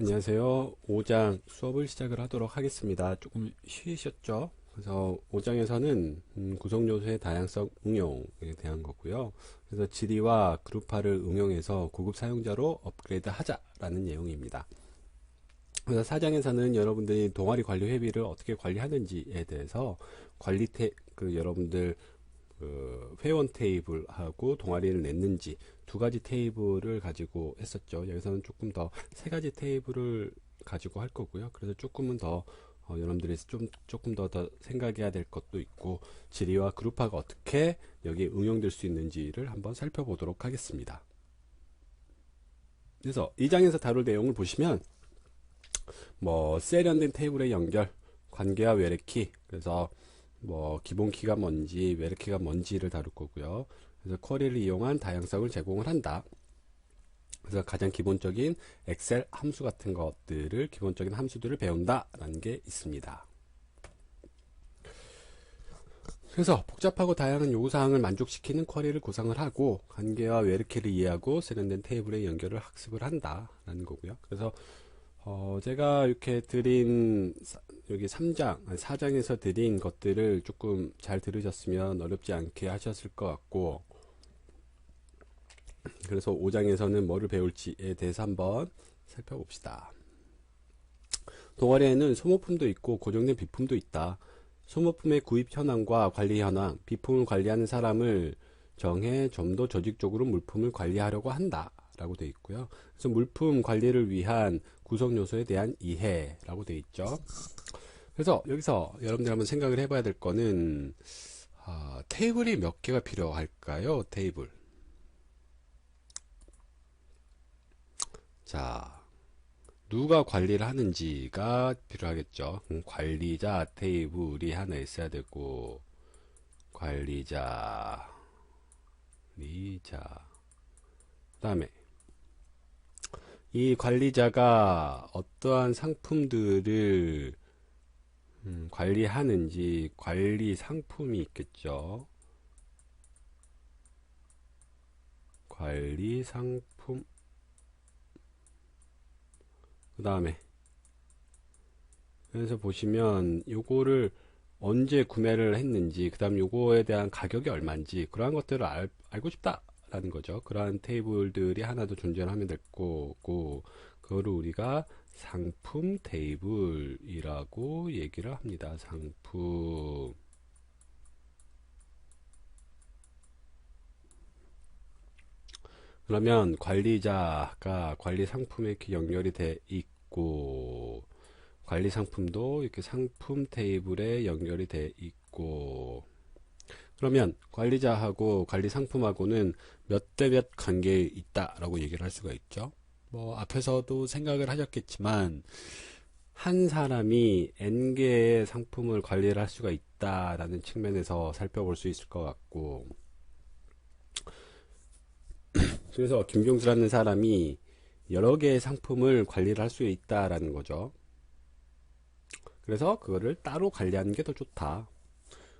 안녕하세요. 5장 수업을 시작을 하도록 하겠습니다. 조금 쉬셨죠? 그래서 5장에서는 구성 요소의 다양성 응용에 대한 거고요. 그래서 지리와 그룹화를 응용해서 고급 사용자로 업그레이드 하자라는 내용입니다. 그래서 4장에서는 여러분들이 동아리 관리 회비를 어떻게 관리하는지에 대해서 여러분들 회원 테이블하고 동아리를 냈는지 두 가지 테이블을 가지고 했었죠. 여기서는 조금 더 세 가지 테이블을 가지고 할 거고요. 그래서 조금은 더 여러분들이 조금 더 생각해야 될 것도 있고 지리와 그룹화가 어떻게 여기에 응용될 수 있는지를 한번 살펴보도록 하겠습니다. 그래서 2장에서 다룰 내용을 보시면 뭐 세련된 테이블의 연결, 관계와 외래키, 그래서 뭐 기본 키가 뭔지 외래키가 뭔지를 다룰 거고요. 그래서 쿼리를 이용한 다양성을 제공을 한다. 그래서 가장 기본적인 엑셀 함수 같은 것들을 기본적인 함수들을 배운다라는 게 있습니다. 그래서 복잡하고 다양한 요구사항을 만족시키는 쿼리를 구상을 하고 관계와 외래키를 이해하고 세련된 테이블의 연결을 학습을 한다라는 거고요. 그래서 제가 이렇게 드린 여기 3장, 4장에서 드린 것들을 조금 잘 들으셨으면 어렵지 않게 하셨을 것 같고, 그래서 5장에서는 뭐를 배울지에 대해서 한번 살펴봅시다. 동아리에는 소모품도 있고 고정된 비품도 있다. 소모품의 구입 현황과 관리 현황, 비품을 관리하는 사람을 정해 좀 더 조직적으로 물품을 관리하려고 한다 라고 되어 있고요. 그래서 물품 관리를 위한 구성 요소에 대한 이해라고 되어 있죠. 그래서 여기서 여러분들 한번 생각을 해봐야 될 거는 테이블이 몇 개가 필요할까요? 테이블. 자, 누가 관리를 하는지가 필요하겠죠. 관리자 테이블이 하나 있어야 되고, 관리자, 그 다음에 이 관리자가 어떠한 상품들을 관리하는지 관리 상품이 있겠죠. 관리 상품. 그 다음에 그래서 보시면 요거를 언제 구매를 했는지, 그 다음 요거에 대한 가격이 얼마인지 그러한 것들을 알고 싶다라는 거죠. 그러한 테이블들이 하나 더 존재하면 될 거고, 그거를 우리가 상품 테이블이라고 얘기를 합니다. 상품. 그러면 관리자가 관리 상품에 이렇게 연결이 돼 있고, 관리 상품도 이렇게 상품 테이블에 연결이 돼 있고, 그러면 관리자하고 관리 상품하고는 몇 대 몇 관계에 있다라고 얘기를 할 수가 있죠. 뭐 앞에서도 생각을 하셨겠지만 한 사람이 N개의 상품을 관리를 할 수가 있다라는 측면에서 살펴볼 수 있을 것 같고, 그래서 김종수라는 사람이 여러 개의 상품을 관리를 할 수 있다라는 거죠. 그래서 그거를 따로 관리하는 게 더 좋다.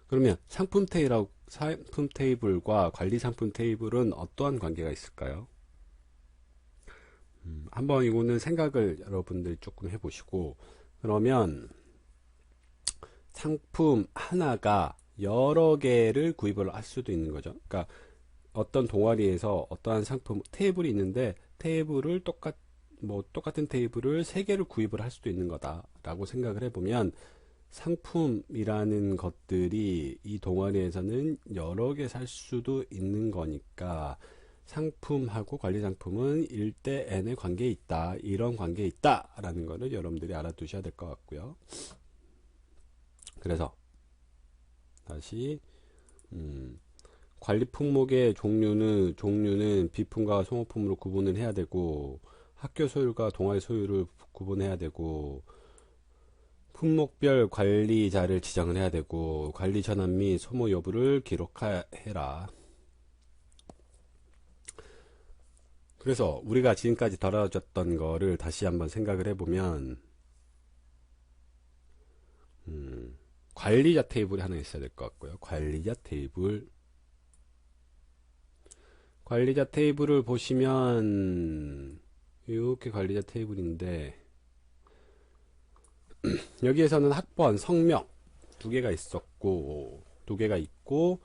그러면 상품 테이블과 관리 상품 테이블은 어떠한 관계가 있을까요? 한번 이거는 생각을 여러분들 조금 해보시고, 그러면 상품 하나가 여러 개를 구입을 할 수도 있는 거죠. 그러니까 어떤 동아리에서 어떠한 상품 테이블이 있는데 테이블을 똑같은 테이블을 세 개를 구입을 할 수도 있는 거다라고 생각을 해보면, 상품이라는 것들이 이 동아리에서는 여러 개 살 수도 있는 거니까 상품하고 관리 상품은 1대 N의 관계에 있다, 이런 관계에 있다 라는 거를 여러분들이 알아두셔야 될 것 같고요. 그래서 다시 관리 품목의 종류는 비품과 소모품으로 구분을 해야 되고, 학교 소유과 동아리 소유를 구분해야 되고, 품목별 관리자를 지정을 해야 되고, 관리 전환 및 소모 여부를 기록해라. 그래서 우리가 지금까지 다뤄졌던 거를 다시 한번 생각을 해보면, 관리자 테이블이 하나 있어야 될 것 같고요. 관리자 테이블을 보시면 이렇게 관리자 테이블인데, 여기에서는 학번, 성명 두 개가 있었고, 두 개가 있고,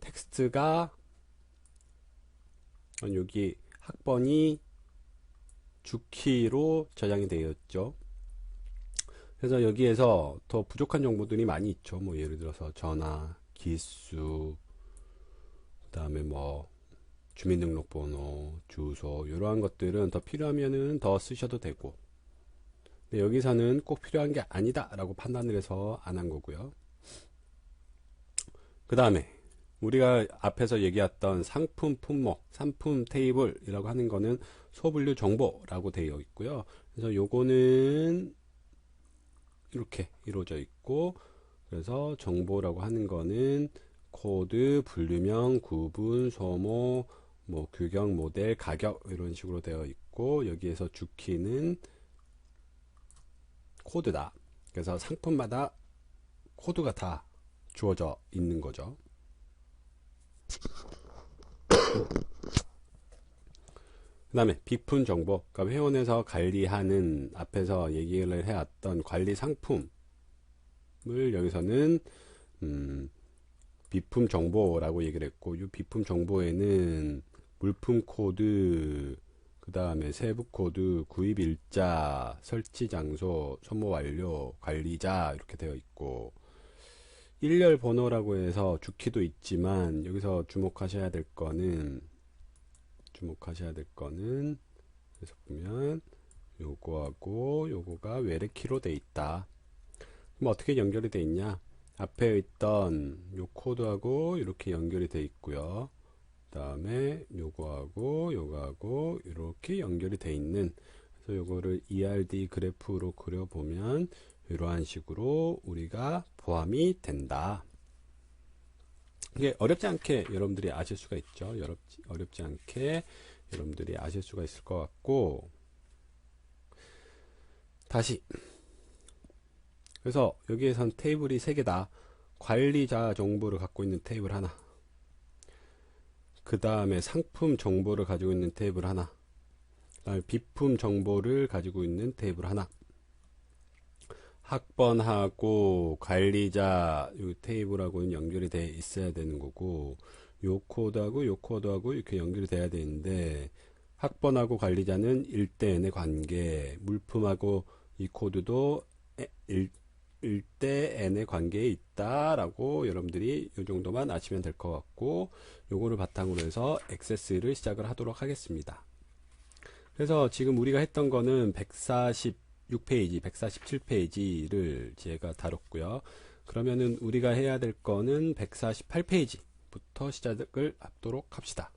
텍스트가 여기 학번이 주키로 저장이 되어 있죠. 그래서 여기에서 더 부족한 정보들이 많이 있죠. 뭐 예를 들어서 전화, 기수, 그 다음에 뭐 주민등록번호, 주소 이러한 것들은 더 필요하면은 더 쓰셔도 되고, 근데 여기서는 꼭 필요한 게 아니다 라고 판단을 해서 안 한 거고요. 그 다음에 우리가 앞에서 얘기했던 상품 품목, 상품 테이블이라고 하는 거는 소분류 정보라고 되어 있고요. 그래서 요거는 이렇게 이루어져 있고, 그래서 정보라고 하는 거는 코드, 분류명, 구분, 소모, 뭐 규격, 모델, 가격 이런 식으로 되어 있고, 여기에서 주키는 코드다. 그래서 상품마다 코드가 다 주어져 있는 거죠. 그 다음에 비품 정보, 그러니까 회원에서 관리하는, 앞에서 얘기를 해왔던 관리 상품을 여기서는 비품 정보라고 얘기를 했고, 이 비품 정보에는 물품 코드, 그 다음에 세부 코드, 구입 일자, 설치 장소, 소모 완료, 관리자 이렇게 되어 있고, 일렬 번호라고 해서 주키도 있지만, 여기서 주목하셔야 될 거는 그래서 보면 요거하고 요거가 외래키로 돼 있다. 그럼 어떻게 연결이 돼 있냐? 앞에 있던 요 코드하고 이렇게 연결이 돼 있고요. 그 다음에 요거하고 요거하고 이렇게 연결이 돼 있는, 그래서 요거를 ERD 그래프로 그려보면 이러한 식으로 우리가 포함이 된다. 이게 어렵지 않게 여러분들이 아실 수가 있죠. 어렵지 않게 여러분들이 아실 수가 있을 것 같고, 다시, 그래서 여기에선 테이블이 3개다. 관리자 정보를 갖고 있는 테이블 하나, 그 다음에 상품 정보를 가지고 있는 테이블 하나, 그 다음에 비품 정보를 가지고 있는 테이블 하나, 학번하고 관리자 이 테이블하고는 연결이 돼 있어야 되는 거고, 요 코드하고 요 코드하고 이렇게 연결이 돼야 되는데, 학번하고 관리자는 1대 n의 관계, 물품하고 이 코드도 1대 n의 관계에 있다라고 여러분들이 이 정도만 아시면 될 것 같고, 요거를 바탕으로 해서 액세스를 시작을 하도록 하겠습니다. 그래서 지금 우리가 했던 거는 146페이지, 147페이지를 제가 다뤘고요. 그러면은 우리가 해야 될 거는 148페이지부터 시작을 하도록 합시다.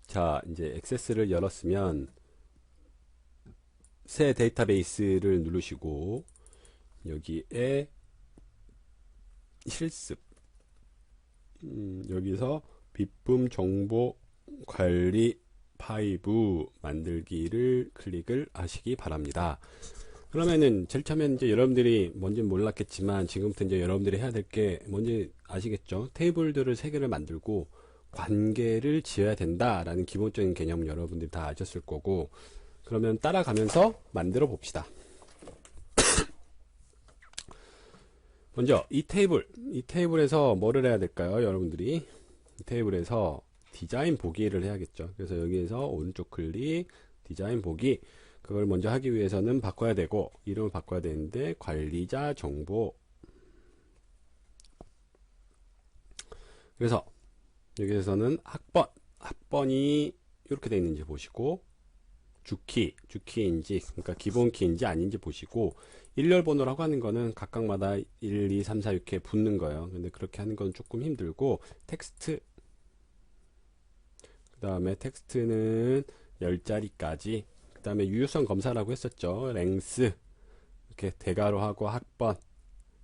자, 이제 액세스를 열었으면 새 데이터베이스를 누르시고 여기에 실습, 여기서 비품 정보 관리 파이브 만들기를 클릭을 하시기 바랍니다. 그러면은 제일 처음에 이제 여러분들이 뭔지는 몰랐겠지만 지금부터 이제 여러분들이 해야 될 게 뭔지 아시겠죠? 테이블들을 3개를 만들고 관계를 지어야 된다라는 기본적인 개념을 여러분들이 다 아셨을 거고, 그러면 따라가면서 만들어 봅시다. 먼저 이 테이블에서 뭐를 해야 될까요? 여러분들이 이 테이블에서 디자인 보기를 해야겠죠. 그래서 여기에서 오른쪽 클릭, 디자인 보기, 그걸 먼저 하기 위해서는 바꿔야 되고, 이름을 바꿔야 되는데 관리자 정보, 그래서 여기에서는 학번이 이렇게 되어 있는지 보시고, 주키인지, 그러니까 기본 키인지 아닌지 보시고, 일렬 번호라고 하는 거는 각각마다 1, 2, 3, 4 이렇게 붙는 거예요. 근데 그렇게 하는 건 조금 힘들고, 텍스트, 그 다음에 텍스트는 10자리까지, 그 다음에 유효성 검사라고 했었죠. 랭스, 이렇게 대괄호하고 학번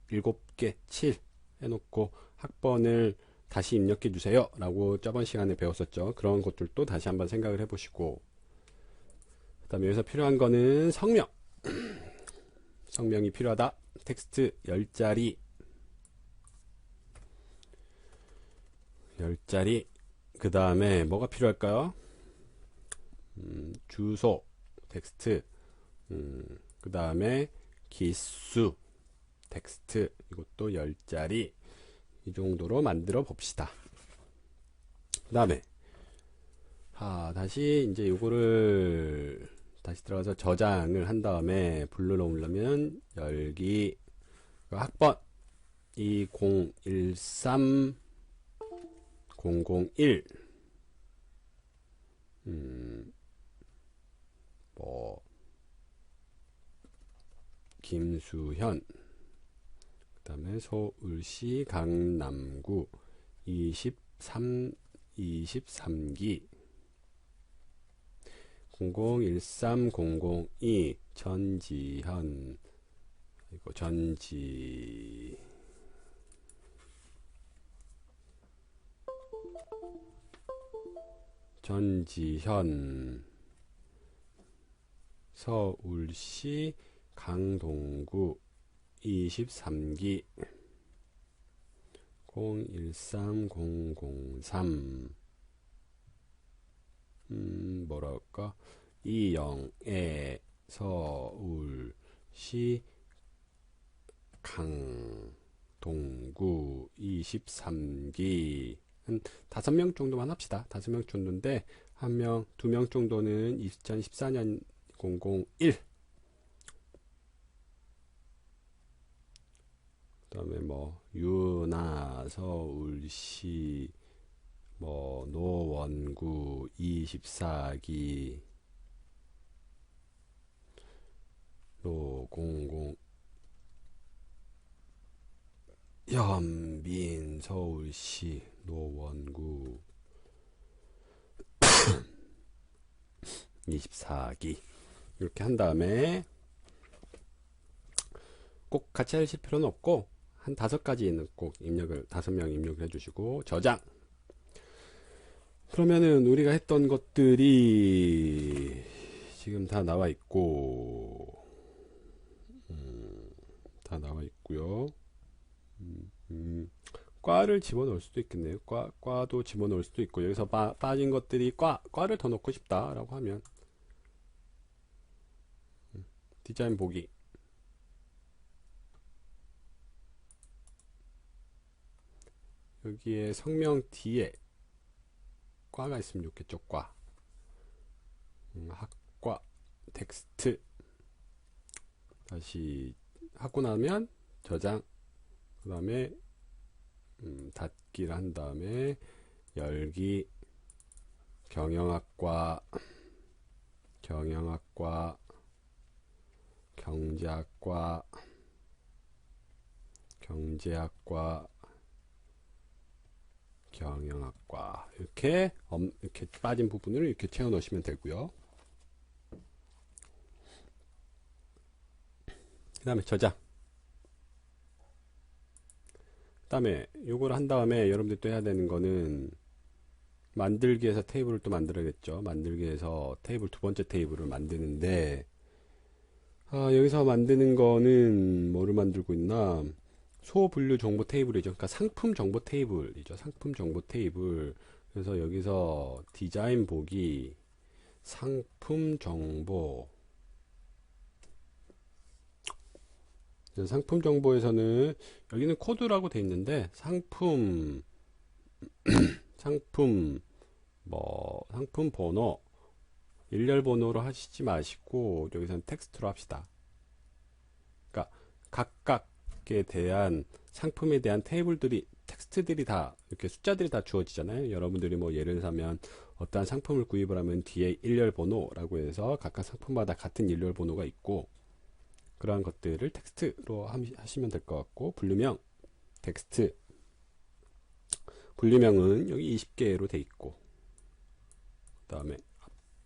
7개 7 해놓고 학번을 다시 입력해 주세요 라고 저번 시간에 배웠었죠. 그런 것들도 다시 한번 생각을 해 보시고, 그 다음에 여기서 필요한 거는 성명이 필요하다. 텍스트 10자리, 그 다음에 뭐가 필요할까요? 주소 텍스트, 그 다음에 기수, 텍스트, 이것도 10자리. 이 정도로 만들어 봅시다. 그 다음에, 다시 이제 요거를 다시 들어가서 저장을 한 다음에 불러러 오려면 열기, 학번 2013001 뭐 김수현, 그 다음에 서울시 강남구 23기 0013-002 전지현, 이거 전지현 서울시 강동구 23기 013003 뭐랄까 이영애 서울시 강동구 23기 한 5명 정도만 합시다. 5명 정도인데 1명, 2명 정도는 2014년 001 그 다음에 뭐 유나 서울시 뭐 노원구 24기 노00 현빈 서울시 노원구 24기 이렇게 한 다음에 꼭 같이 하실 필요는 없고 한 5가지는 꼭 입력을 5명 입력을 해주시고 저장. 그러면은 우리가 했던 것들이 지금 다 나와 있고 다 나와 있고요. 과를 집어넣을 수도 있겠네요. 과도 집어넣을 수도 있고 여기서 빠진 것들이 과를 더 넣고 싶다 라고 하면 디자인 보기 여기에 성명 뒤에 과가 있으면 좋겠죠. 과 학과 텍스트 다시 하고 나면 저장 그 다음에 닫기를 한 다음에 열기 경영학과 경영학과 경제학과 경제학과 경영학과 이렇게 빠진 부분을 이렇게 채워 넣으시면 되고요. 그 다음에 저장 그 다음에 요걸 한 다음에 여러분들 또 해야 되는 거는 만들기에서 테이블을 또 만들어야겠죠. 만들기에서 테이블 두 번째 테이블을 만드는데 여기서 만드는 거는 뭐를 만들고 있나 소분류 정보 테이블이죠. 그러니까 상품 정보 테이블이죠. 상품 정보 테이블. 그래서 여기서 디자인 보기 상품 정보 상품 정보에서는 여기는 코드라고 돼 있는데 상품 상품 상품 번호 일렬 번호로 하시지 마시고 여기서는 텍스트로 합시다. 그러니까 각각에 대한 상품에 대한 테이블들이 텍스트들이 다 이렇게 숫자들이 다 주어지잖아요. 여러분들이 뭐 예를 들면 어떠한 상품을 구입을 하면 뒤에 일렬 번호라고 해서 각각 상품마다 같은 일렬 번호가 있고 그러한 것들을 텍스트로 하시면 될 것 같고 분류명 텍스트 분류명은 여기 20개로 돼 있고 그 다음에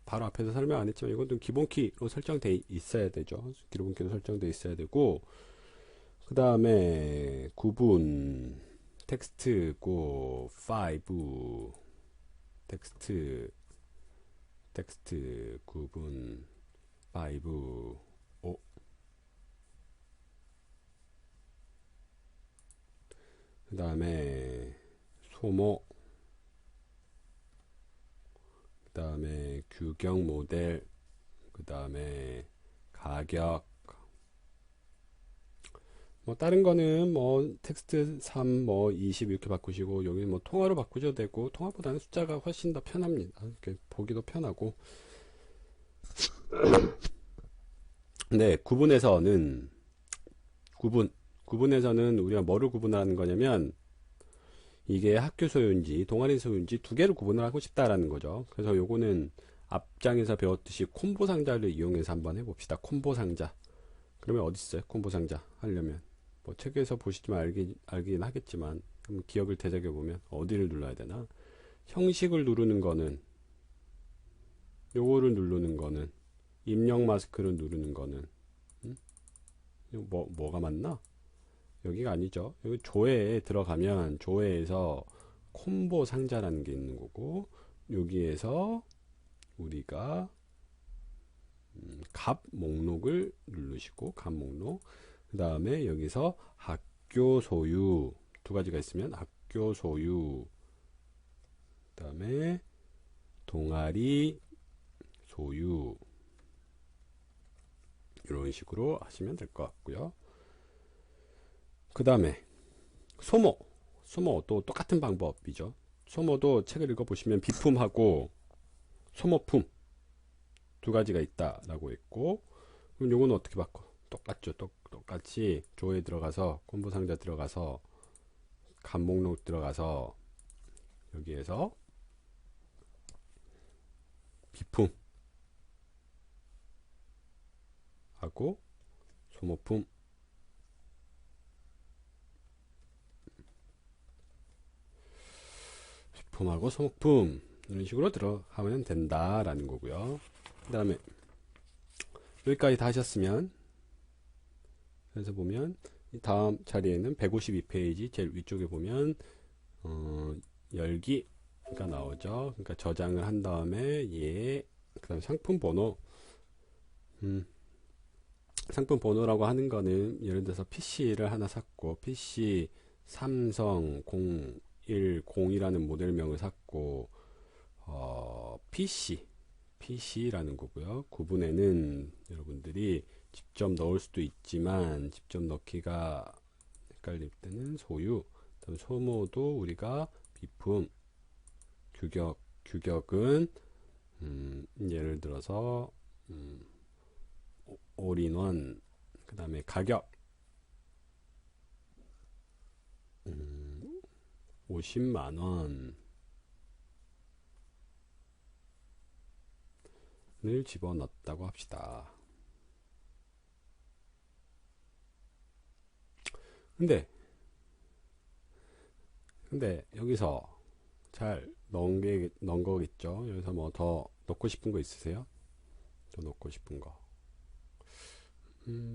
바로 앞에서 설명 안 했지만 이건 좀 기본키로 설정돼 있어야 되죠. 기본키로 설정돼 있어야 되고 그 다음에 구분 텍스트고 5 텍스트 구분 5 5 그 다음에 소모 그 다음에 규격 모델 그 다음에 가격. 뭐 다른 거는 뭐 텍스트 3, 뭐 20 이렇게 바꾸시고 여기 뭐 통화로 바꾸셔도 되고 통화보다는 숫자가 훨씬 더 편합니다. 이렇게 보기도 편하고. 네, 구분에서는 우리가 뭐를 구분하는 거냐면 이게 학교 소유인지 동아리 소유인지 두 개를 구분을 하고 싶다라는 거죠. 그래서 요거는 앞장에서 배웠듯이 콤보 상자를 이용해서 한번 해봅시다. 콤보 상자. 그러면 어디 있어요? 콤보 상자 하려면 뭐 책에서 보시지만 알긴 하겠지만 그럼 기억을 되새겨 보면 어디를 눌러야 되나? 형식을 누르는 거는 요거를 누르는 거는 입력 마스크를 누르는 거는 뭐가 맞나? 여기가 아니죠. 여기 조회에 들어가면 조회에서 콤보 상자라는 게 있는 거고 여기에서 우리가 값 목록을 누르시고 값 목록 그 다음에 여기서 학교 소유 두 가지가 있으면 학교 소유 그 다음에 동아리 소유 이런 식으로 하시면 될 것 같고요. 그 다음에 소모도 똑같은 방법이죠. 소모도 책을 읽어보시면 비품하고 소모품 두 가지가 있다라고 했고 그럼 요거는 어떻게 바꿔? 똑같죠. 똑같이 조에 들어가서 콤보 상자 들어가서 값 목록 들어가서 여기에서 비품 하고 소모품 비품하고 소모품 이런 식으로 들어가면 된다라는 거고요. 그 다음에 여기까지 다 하셨으면 그래서 보면 다음 자리에는 152페이지 제일 위쪽에 보면 열기가 나오죠. 그러니까 저장을 한 다음에 그 다음 상품 번호 상품 번호라고 하는 거는 예를 들어서 PC를 하나 샀고 PC 삼성 0102라는 모델명을 샀고 PC라는 거고요. 구분에는 여러분들이 직접 넣을 수도 있지만 직접 넣기가 헷갈릴 때는 소유, 그다음 소모도 우리가 비품, 규격은 예를 들어서 올인원, 그 다음에 가격 50만원을 집어넣었다고 합시다. 근데 여기서 잘 넣은 거겠죠. 여기서 뭐 더 넣고 싶은 거 있으세요? 더 넣고 싶은 거.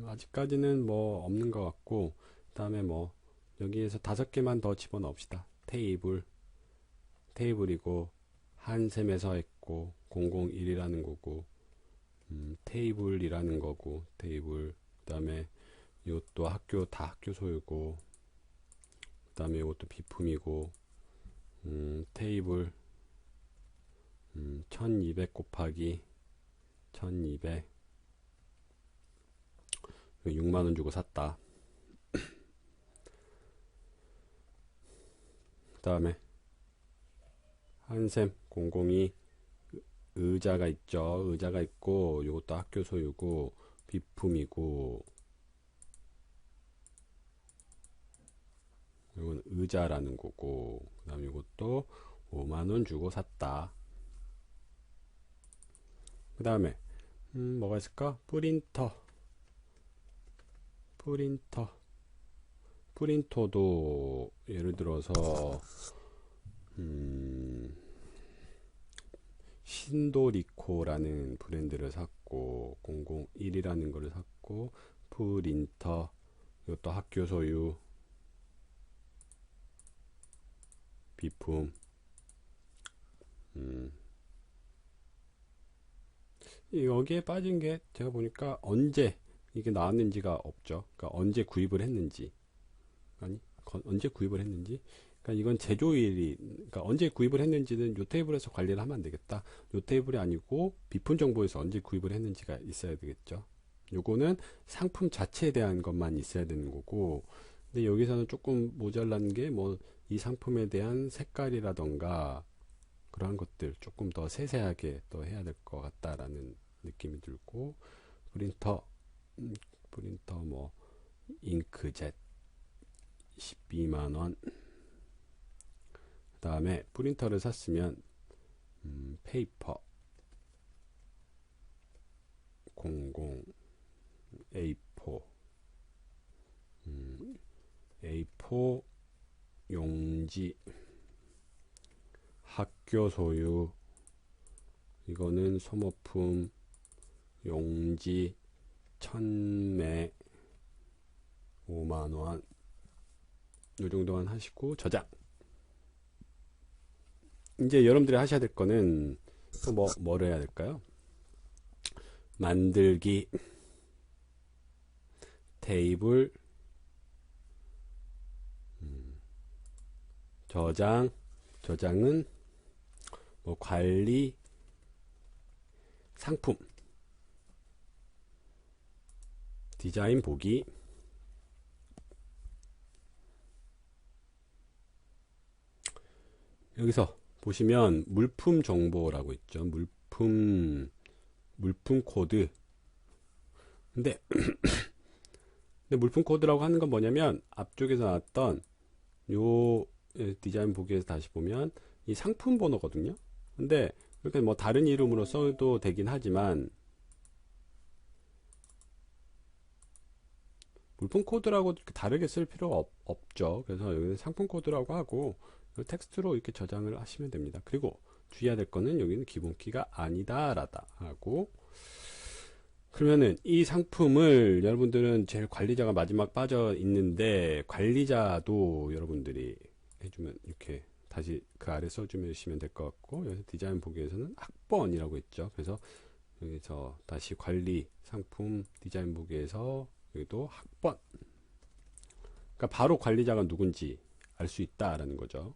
아직까지는 뭐 없는 것 같고, 그 다음에 뭐 여기에서 5개만 더 집어넣읍시다. 테이블이고 한샘에서 했고 001이라는 거고 테이블이라는 거고 테이블 그 다음에 이것도 다 학교 소유고 그 다음에 이것도 비품이고 테이블 1200 곱하기 1200 6만원 주고 샀다. 그 다음에 한샘 002 의자가 있죠. 의자가 있고 이것도 학교 소유고 비품이고 이건 의자라는 거고 그 다음에 이것도 5만원 주고 샀다. 그 다음에 뭐가 있을까? 프린터도 예를 들어서 신도리코라는 브랜드를 샀고 001이라는 거를 샀고 프린터 이것도 학교 소유 비품 여기에 빠진 게 제가 보니까 언제 이게 나왔는지가 없죠. 그러니까 언제 구입을 했는지 그러니까 이건 제조일이 그러니까 언제 구입을 했는지는 요 테이블에서 관리를 하면 안 되겠다. 요 테이블이 아니고 비품 정보에서 언제 구입을 했는지가 있어야 되겠죠. 요거는 상품 자체에 대한 것만 있어야 되는 거고, 근데 여기서는 조금 모자란 게 뭐 이 상품에 대한 색깔이라던가 그러한 것들 조금 더 세세하게 또 해야 될 것 같다라는 느낌이 들고, 프린터, 프린터 뭐 잉크젯 12만원. 그 다음에 프린터를 샀으면 페이퍼 00 A4 A4 용지 학교 소유, 이거는 소모품 용지 1000매 5만원. 요 정도만 하시고 저장. 이제 여러분들이 하셔야 될 거는 또 뭐를 해야 될까요? 만들기, 테이블, 저장. 저장은 뭐 관리, 상품, 디자인 보기, 여기서 보시면 물품 정보라고 있죠. 물품 코드. 근데 물품 코드라고 하는 건 뭐냐면 앞쪽에서 나왔던 요 디자인 보기에서 다시 보면 이 상품 번호거든요. 근데 이렇게 뭐 다른 이름으로 써도 되긴 하지만 물품 코드라고 다르게 쓸 필요가 없죠. 그래서 여기는 상품 코드라고 하고 텍스트로 이렇게 저장을 하시면 됩니다. 그리고 주의해야 될 거는 여기는 기본키가 아니다 라다 하고, 그러면은 이 상품을 여러분들은 제일 관리자가 마지막 빠져 있는데, 관리자도 여러분들이 해주면 이렇게 다시 그 아래 써주시면 될 것 같고, 여기서 디자인 보기에서는 학번이라고 있죠. 그래서 여기서 다시 관리 상품 디자인 보기에서 여기도 학번, 그러니까 바로 관리자가 누군지 알 수 있다라는 거죠.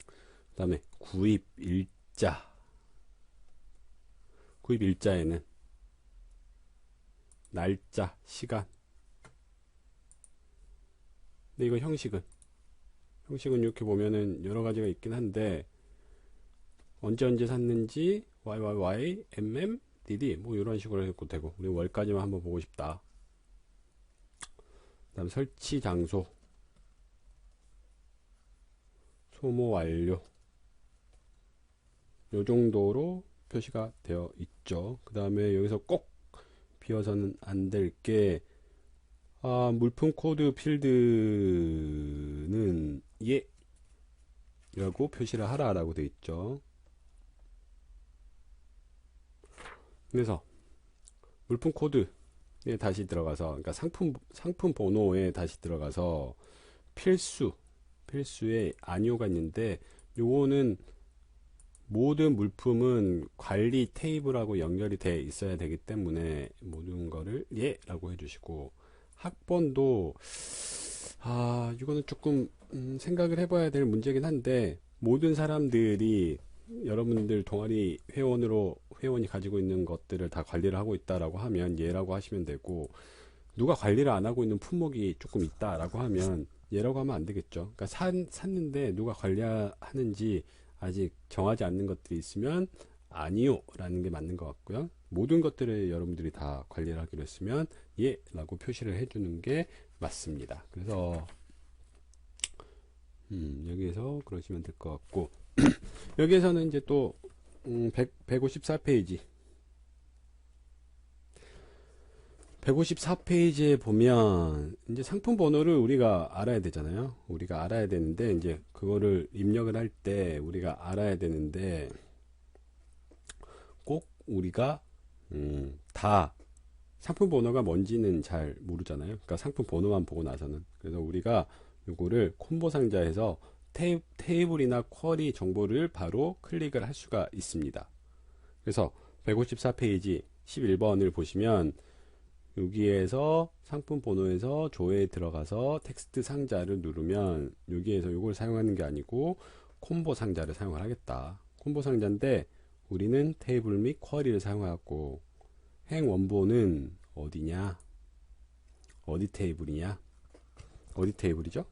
그 다음에 구입 일자. 구입 일자에는 날짜, 시간. 근데 이거 형식은 이렇게 보면은 여러 가지가 있긴 한데, 언제 샀는지 YYY, MM, DD 뭐 이런 식으로 해도 되고, 우리 월까지만 한번 보고 싶다. 그 다음 설치 장소, 소모 완료, 요 정도로 표시가 되어 있죠. 그 다음에 여기서 꼭 비워서는 안 될 게, 물품 코드 필드는 예 라고 표시를 하라 라고 되어 있죠. 그래서 물품 코드에 다시 들어가서, 그러니까 상품 번호에 다시 들어가서 필수에 아니오가 있는데, 요거는 모든 물품은 관리 테이블하고 연결이 돼 있어야 되기 때문에 모든 거를 예 라고 해주시고, 학번도 이거는 조금 생각을 해봐야 될 문제긴 한데, 모든 사람들이 여러분들 동아리 회원이 가지고 있는 것들을 다 관리를 하고 있다라고 하면 예라고 하시면 되고, 누가 관리를 안 하고 있는 품목이 조금 있다라고 하면 예라고 하면 안 되겠죠. 그러니까 샀는데 누가 관리하는지 아직 정하지 않는 것들이 있으면 아니요 라는 게 맞는 것 같고요. 모든 것들을 여러분들이 다 관리를 하기로 했으면 예 라고 표시를 해주는 게 맞습니다. 그래서 여기에서 그러시면 될 것 같고, 여기에서는 이제 또 154페이지 154페이지에 보면 이제 상품 번호를 우리가 알아야 되잖아요. 우리가 알아야 되는데, 이제 그거를 입력을 할 때 우리가 알아야 되는데, 꼭 우리가 다 상품 번호가 뭔지는 잘 모르잖아요. 그러니까 상품 번호만 보고 나서는. 그래서 우리가 요거를 콤보 상자에서 테이블이나 쿼리 정보를 바로 클릭을 할 수가 있습니다. 그래서 154페이지 11번을 보시면 여기에서 상품 번호에서 조회에 들어가서 텍스트 상자를 누르면, 여기에서 이걸 사용하는 게 아니고 콤보 상자를 사용을 하겠다. 콤보 상자인데 우리는 테이블 및 쿼리를 사용하고, 행 원본은 어디냐? 어디 테이블이냐? 어디 테이블이죠?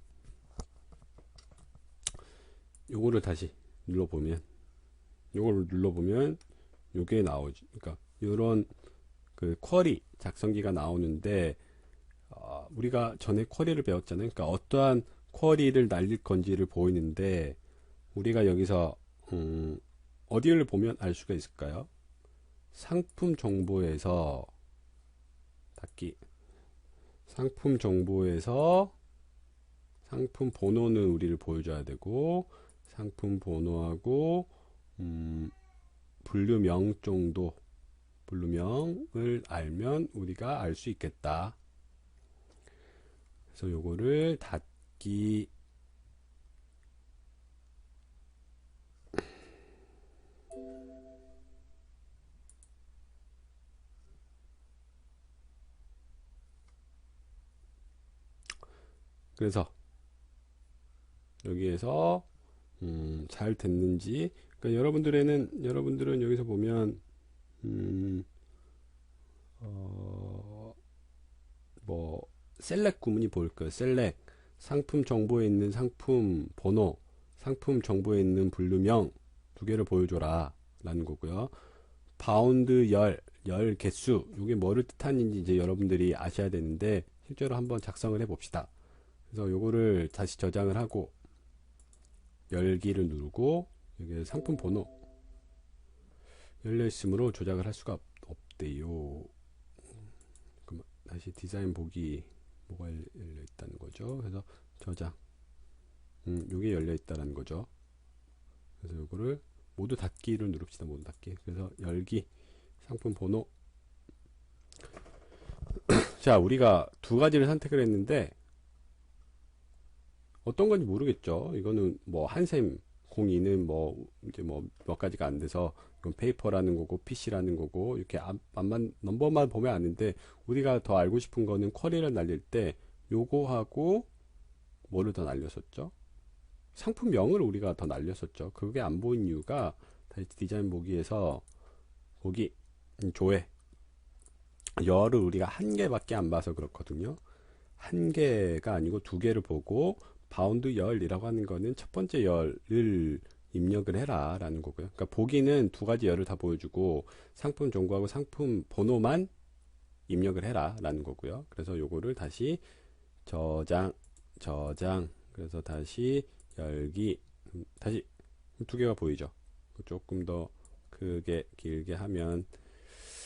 요거를 다시 눌러보면, 요거를 눌러보면 요게 나오죠. 그러니까 요런 그 쿼리 작성기가 나오는데, 우리가 전에 쿼리를 배웠잖아요. 그러니까 어떠한 쿼리를 날릴 건지를 보이는데, 우리가 여기서 어디를 보면 알 수가 있을까요? 상품 정보에서 닫기. 상품 정보에서 상품 번호는 우리를 보여줘야 되고, 상품 번호하고 분류명 정도, 분류명을 알면 우리가 알 수 있겠다. 그래서 요거를 닫기. 그래서 여기에서 잘 됐는지, 그러니까 여러분들은 여기서 보면 뭐 셀렉 구문이 보일 거예요. 셀렉, 상품 정보에 있는 상품 번호, 상품 정보에 있는 분류명 두 개를 보여줘라 라는 거고요. 바운드 열 개수, 이게 뭐를 뜻하는지 이제 여러분들이 아셔야 되는데, 실제로 한번 작성을 해 봅시다. 그래서 요거를 다시 저장을 하고 열기를 누르고, 여기 상품 번호 열려 있으므로 조작을 할 수가 없대요. 그럼 다시 디자인 보기, 뭐가 열려 있다는 거죠. 그래서 저장, 요게 열려 있다는 거죠. 그래서 요거를 모두 닫기를 누릅시다. 모두 닫기. 그래서 열기, 상품 번호. 자, 우리가 두 가지를 선택을 했는데 어떤 건지 모르겠죠. 이거는 뭐 한샘 02는 뭐 이제 뭐 몇 가지가 안 돼서, 이건 페이퍼라는 거고 PC라는 거고, 이렇게 앞만 넘버만 보면 아는데, 우리가 더 알고 싶은 거는 쿼리를 날릴 때 요거하고 뭐를 더 날렸었죠? 상품명을 우리가 더 날렸었죠. 그게 안 보인 이유가, 다시 디자인 보기에서 보기 조회 열을 우리가 한 개밖에 안 봐서 그렇거든요. 한 개가 아니고 두 개를 보고, 바운드 열이라고 하는 거는 첫 번째 열을 입력을 해라 라는 거고요. 그러니까 보기는 두 가지 열을 다 보여주고, 상품 정보하고 상품 번호만 입력을 해라 라는 거고요. 그래서 요거를 다시 저장, 그래서 다시 열기, 다시 두 개가 보이죠. 조금 더 크게 길게 하면,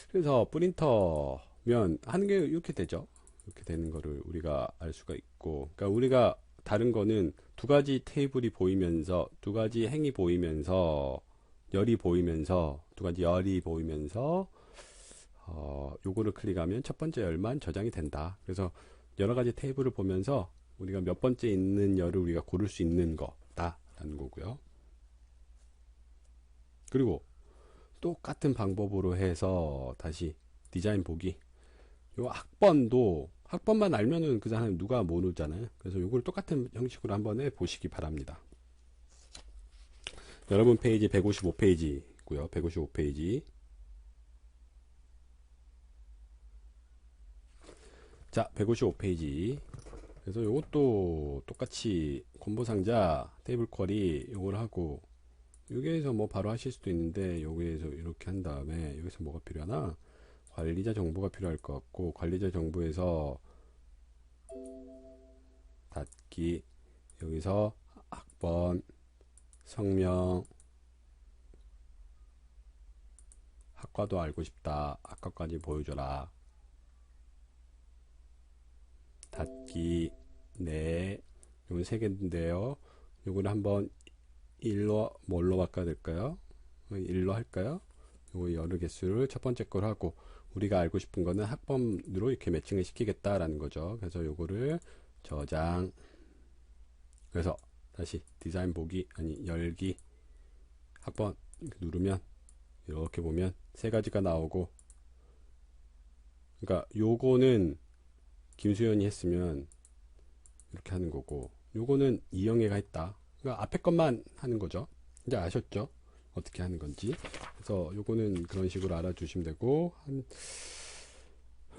그래서 프린터면 하는 게 이렇게 되죠. 이렇게 되는 거를 우리가 알 수가 있고, 그러니까 우리가 다른 거는 두 가지 테이블이 보이면서, 두 가지 행이 보이면서, 열이 보이면서, 두 가지 열이 보이면서, 요거를 클릭하면 첫 번째 열만 저장이 된다. 그래서 여러 가지 테이블을 보면서 우리가 몇 번째 있는 열을 우리가 고를 수 있는 거다라는 거고요. 그리고 똑같은 방법으로 해서 다시 디자인 보기. 요 학번만 알면은 그 사람 누가 모르잖아요. 그래서 요걸 똑같은 형식으로 한번 해 보시기 바랍니다. 여러분 페이지 155페이지고요. 155페이지. 자, 155페이지. 그래서 요것도 똑같이 콤보 상자, 테이블 쿼리 요걸 하고, 여기에서 뭐 바로 하실 수도 있는데, 여기에서 이렇게 한 다음에 여기서 뭐가 필요하나? 관리자 정보가 필요할 것 같고, 관리자 정보에서 닫기, 여기서 학번, 성명, 학과도 알고 싶다. 학과까지 보여줘라. 닫기, 네. 요건 세 개인데요. 요거를 한번 뭘로 바꿔야 될까요? 1로 할까요? 요거 여러 개수를 첫 번째 걸 하고, 우리가 알고 싶은 거는 학번으로 이렇게 매칭을 시키겠다라는 거죠. 그래서 요거를 저장. 그래서 다시 디자인 보기, 열기, 학번 누르면 이렇게 보면 세 가지가 나오고, 그러니까 요거는 김수현이 했으면 이렇게 하는 거고, 요거는 이영애가 했다. 그러니까 앞에 것만 하는 거죠. 이제 아셨죠? 어떻게 하는 건지. 그래서 요거는 그런 식으로 알아주시면 되고,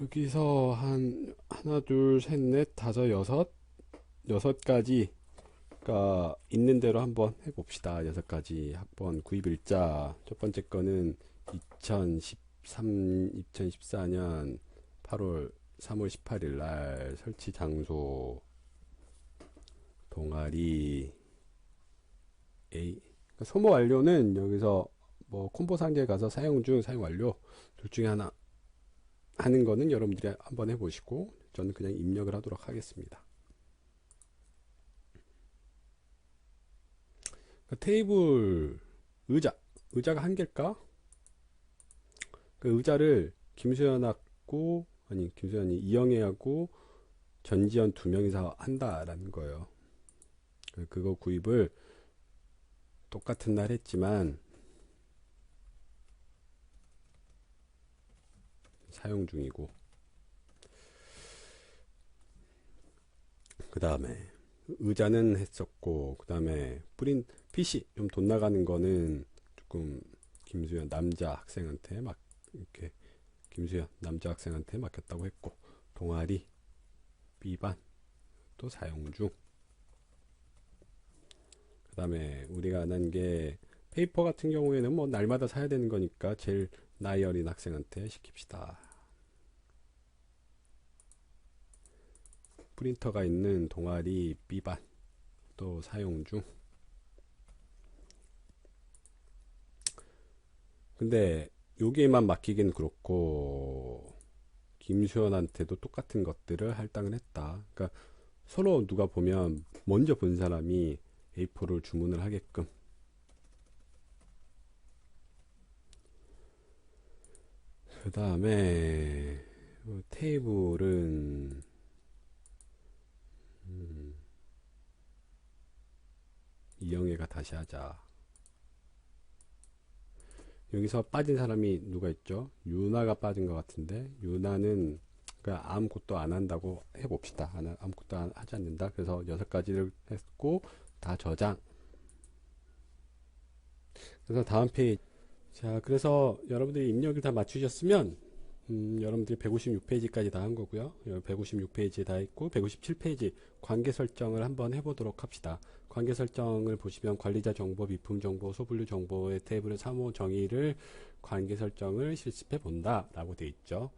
여기서 하나, 둘, 셋, 넷, 다섯, 여섯 가지가 있는 대로 한번 해봅시다. 여섯 가지 학번 구입일자. 첫 번째 거는 2014년 3월 18일 날 설치 장소, 동아리, A. 소모 완료는 여기서 뭐 콤보 상자에 가서 사용 중, 사용 완료 둘 중에 하나 하는 거는 여러분들이 한번 해보시고, 저는 그냥 입력을 하도록 하겠습니다. 테이블 의자가 한 개일까? 그 의자를 김수현하고, 아니 김수현이 이영애하고 전지현 두 명이서 한다라는 거예요. 그거 구입을 똑같은 날 했지만 사용 중이고, 그 다음에 의자는 했었고, 그 다음에 PC 좀 돈 나가는 거는 조금 김수현 남자 학생한테 막 이렇게 김수현 남자 학생한테 맡겼다고 했고, 동아리 B반 또 사용 중. 그 다음에 우리가 안 한 게 페이퍼 같은 경우에는 뭐 날마다 사야 되는 거니까 제일 나이 어린 학생한테 시킵시다. 프린터가 있는 동아리 B반 또 사용 중. 근데 여기에만 맡기긴 그렇고 김수현한테도 똑같은 것들을 할당을 했다. 그러니까 서로 누가 보면 먼저 본 사람이 A4를 주문을 하게끔. 그 다음에 테이블은 이영애가 다시 하자. 여기서 빠진 사람이 누가 있죠? 유나가 빠진 것 같은데, 유나는 그냥 아무것도 안 한다고 해봅시다. 아무것도 하지 않는다. 그래서 여섯 가지를 했고 다 저장. 그래서 다음 페이지. 자, 그래서 여러분들이 입력을 다 맞추셨으면 여러분들이 156페이지까지 다 한 거고요. 156페이지 다 했고 157페이지 관계 설정을 한번 해보도록 합시다. 관계 설정을 보시면 관리자 정보, 비품 정보, 소분류 정보의 테이블의 사무 정의를 관계 설정을 실습해 본다 라고 되어 있죠.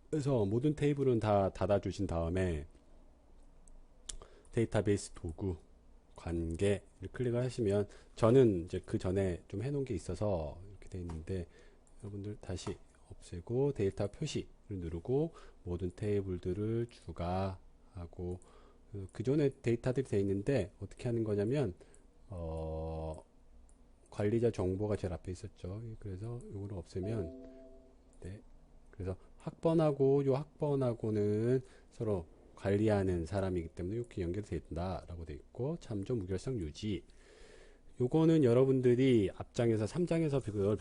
그래서 모든 테이블은 다 닫아주신 다음에 데이터베이스 도구 관계를 클릭을 하시면, 저는 이제 그 전에 좀 해놓은 게 있어서 이렇게 되어 있는데, 여러분들 다시 없애고 데이터 표시를 누르고 모든 테이블들을 추가하고, 그 전에 데이터들이 되어 있는데 어떻게 하는 거냐면 관리자 정보가 제일 앞에 있었죠. 그래서 이거를 없애면, 네, 그래서 학번하고 요 학번하고는 서로 관리하는 사람이기 때문에 이렇게 연결되어 있다라고 되어 있고, 참조 무결성 유지. 요거는 여러분들이 앞장에서 3장에서 그걸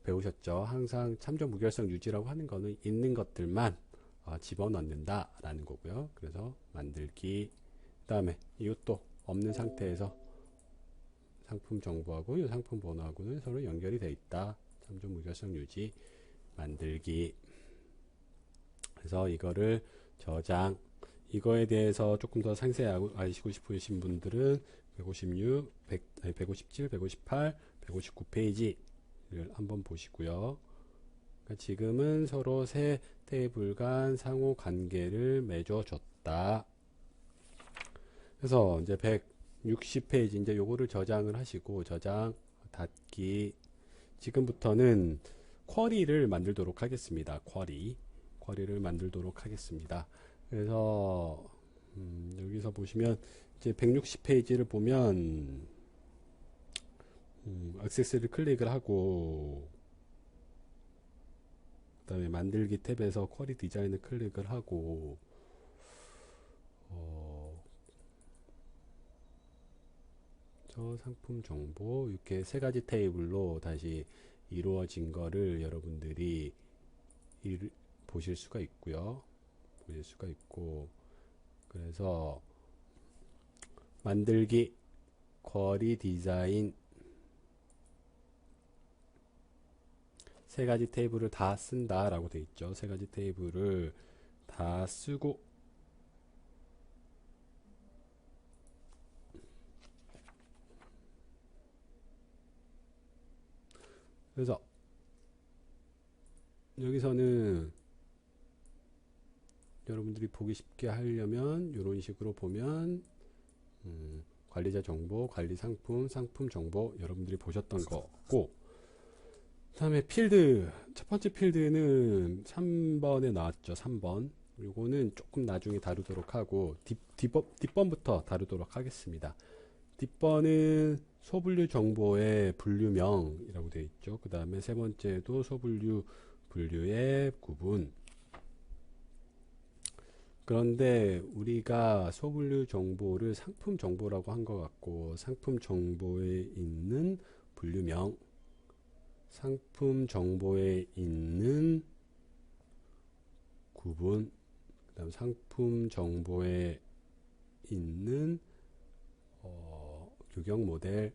배우셨죠. 항상 참조 무결성 유지라고 하는 거는 있는 것들만 집어넣는다 라는 거고요. 그래서 만들기, 그 다음에 이것도 없는 상태에서 상품 정보하고 이 상품 번호하고는 서로 연결이 되어 있다. 참조 무결성 유지 만들기. 그래서 이거를 저장. 이거에 대해서 조금 더 상세하게 아시고 싶으신 분들은 156, 157, 158, 159페이지를 한번 보시고요. 그러니까 지금은 서로 세 테이블 간 상호 관계를 맺어줬다. 그래서 이제 160페이지, 이제 요거를 저장을 하시고, 저장, 닫기. 지금부터는 쿼리를 만들도록 하겠습니다. 쿼리를 만들도록 하겠습니다. 그래서 여기서 보시면 이제 160페이지를 보면 액세스를 클릭을 하고, 그 다음에 만들기 탭에서 쿼리 디자인을 클릭을 하고, 저 상품 정보 이렇게 세 가지 테이블로 다시 이루어진 거를 여러분들이 보실 수가 있고요. 보실 수가 있고, 그래서 만들기, 쿼리 디자인, 세 가지 테이블을 다 쓴다 라고 돼 있죠. 세 가지 테이블을 다 쓰고, 그래서 여기서는 여러분들이 보기 쉽게 하려면 이런 식으로 보면 관리자 정보, 관리 상품, 상품 정보 여러분들이 보셨던 거고, 그 다음에 필드, 첫 번째 필드는 3번에 나왔죠. 3번. 요거는 조금 나중에 다루도록 하고, 뒷번부터 다루도록 하겠습니다. 뒷번은 소분류 정보의 분류명이라고 되어 있죠. 그 다음에 세 번째도 소분류 분류의 구분. 그런데 우리가 소분류 정보를 상품 정보라고 한 것 같고, 상품 정보에 있는 분류명, 상품 정보에 있는 구분, 그 다음 상품 정보에 있는 규격 모델,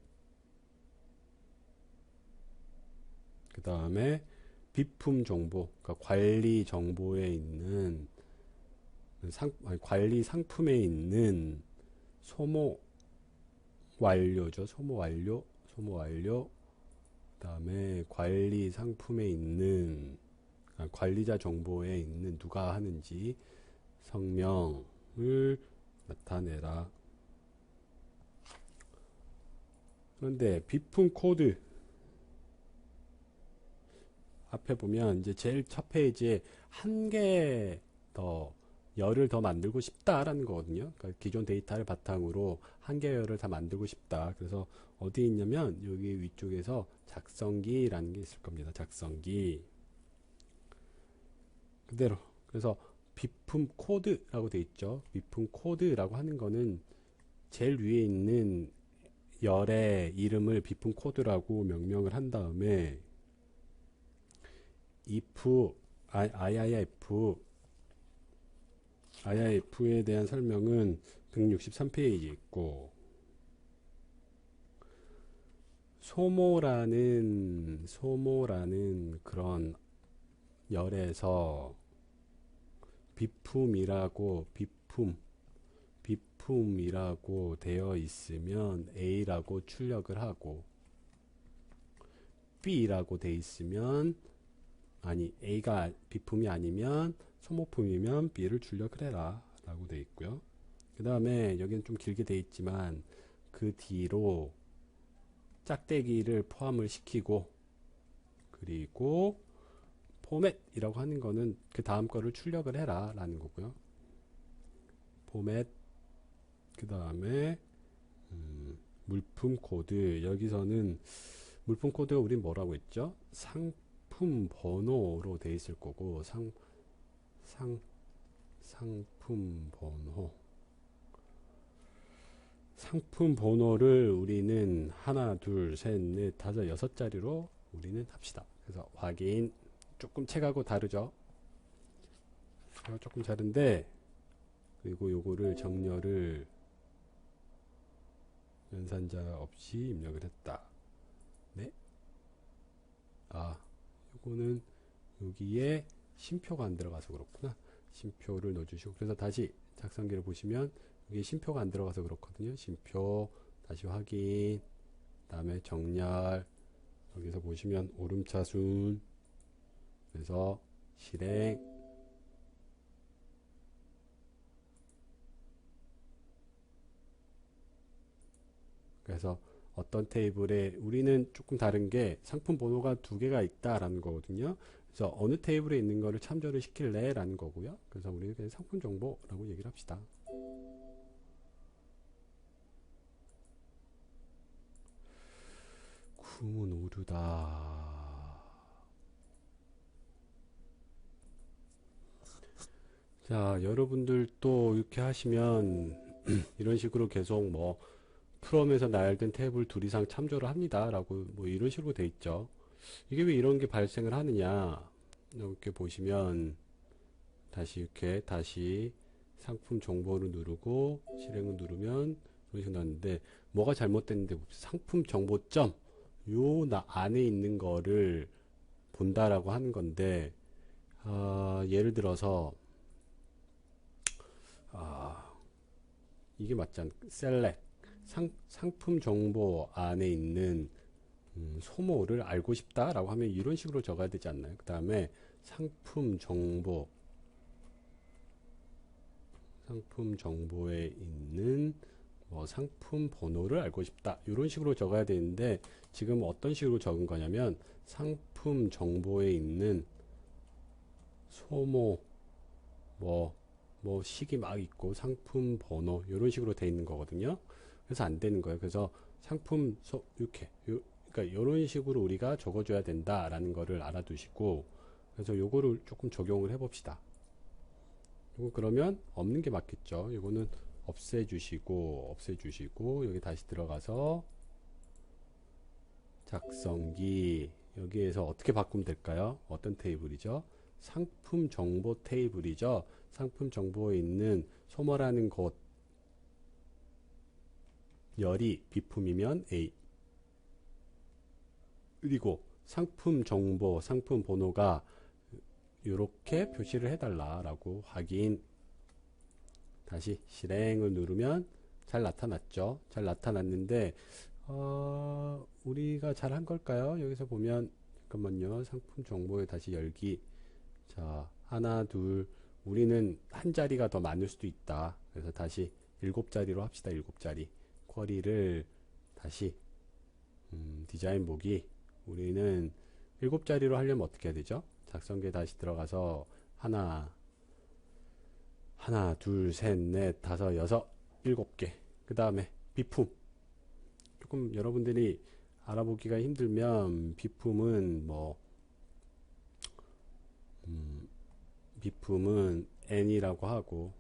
그 다음에 비품 정보, 그러니까 관리 정보에 있는 관리 상품에 있는 소모 완료죠. 소모 완료, 소모 완료. 그 다음에 관리 상품에 있는 관리자 정보에 있는 누가 하는지 성명을 나타내라. 그런데 비품 코드 앞에 보면 이제 제일 첫 페이지에 한 개 더 열을 더 만들고 싶다라는 거거든요. 그러니까 기존 데이터를 바탕으로 한 개 열을 다 만들고 싶다. 그래서 어디 있냐면 여기 위쪽에서 작성기라는 게 있을 겁니다. 작성기 그대로. 그래서 비품 코드라고 돼 있죠. 비품 코드라고 하는 거는 제일 위에 있는 열의 이름을 비품 코드라고 명명을 한 다음에 if IIF에 대한 설명은 163페이지 있고, 소모라는 그런 열에서 비품이라고 되어 있으면 A라고 출력을 하고, B라고 되어 있으면 A가 비품이 아니면 소모품이면 B를 출력을 해라 라고 되어 있고요. 그 다음에 여기는 좀 길게 되어 있지만 그 뒤로 짝대기를 포함을 시키고, 그리고 포맷이라고 하는 거는 그 다음 거를 출력을 해라 라는 거고요. 포맷, 그 다음에 물품 코드. 여기서는 물품 코드가 우린 뭐라고 했죠? 상품 번호로 돼 있을 거고, 상품 번호. 상품 번호를 우리는 하나, 둘, 셋, 넷, 다섯, 여섯 자리로 우리는 합시다. 그래서 확인. 조금 책하고 다르죠? 조금 다른데, 그리고 요거를 정렬을 연산자 없이 입력을 했다. 네. 요거는 여기에 쉼표가 안 들어가서 그렇구나. 쉼표를 넣어주시고, 그래서 다시 작성기를 보시면 여기 쉼표가 안 들어가서 그렇거든요. 쉼표 다시 확인, 그 다음에 정렬. 여기서 보시면 오름차순, 그래서 실행. 그래서 어떤 테이블에 우리는 조금 다른 게 상품 번호가 두 개가 있다라는 거거든요. 그래서 어느 테이블에 있는 거를 참조를 시킬래 라는 거고요. 그래서 우리는 그냥 상품 정보라고 얘기를 합시다. 구문 오류다. 자, 여러분들 또 이렇게 하시면 이런 식으로 계속 뭐 프롬에서 나열된 테이블 둘 이상 참조를 합니다 라고 뭐 이런 식으로 돼 있죠. 이게 왜 이런 게 발생을 하느냐, 이렇게 보시면 다시 상품 정보를 누르고 실행을 누르면 이런 식으로 나왔는데, 뭐가 잘못됐는데 상품 정보점 요 안에 있는 거를 본다라고 하는 건데, 예를 들어서, 이게 맞지 않, 셀렉, 상품 정보 안에 있는 소모를 알고 싶다라고 하면 이런 식으로 적어야 되지 않나요? 그 다음에 상품 정보에 있는 뭐 상품 번호를 알고 싶다. 이런 식으로 적어야 되는데 지금 어떤 식으로 적은 거냐면 상품 정보에 있는 소모 뭐 식이 막 있고 상품 번호 이런 식으로 돼 있는 거거든요. 그래서 안 되는 거예요. 그래서 이렇게 그러니까 이런 식으로 우리가 적어줘야 된다라는 거를 알아두시고 그래서 요거를 조금 적용을 해봅시다. 요거 그러면 없는 게 맞겠죠. 요거는 없애주시고 여기 다시 들어가서 작성기 여기에서 어떻게 바꾸면 될까요? 어떤 테이블이죠? 상품 정보 테이블이죠. 상품 정보에 있는 소모라는 곳 열이 비품이면 A 그리고 상품 정보 상품 번호가 이렇게 표시를 해달라라고 확인 다시 실행을 누르면 잘 나타났죠. 잘 나타났는데 우리가 잘 한 걸까요? 여기서 보면 잠깐만요. 상품 정보에 다시 열기 자 하나 둘 우리는 한 자리가 더 많을 수도 있다. 그래서 다시 7자리로 합시다. 7자리 쿼리를 다시 디자인 보기 우리는 7자리로 하려면 어떻게 해야 되죠? 작성기에 다시 들어가서 하나 둘 셋 넷 다섯 여섯 7개 그 다음에 비품 조금 여러분들이 알아보기가 힘들면 비품은 비품은 N이라고 하고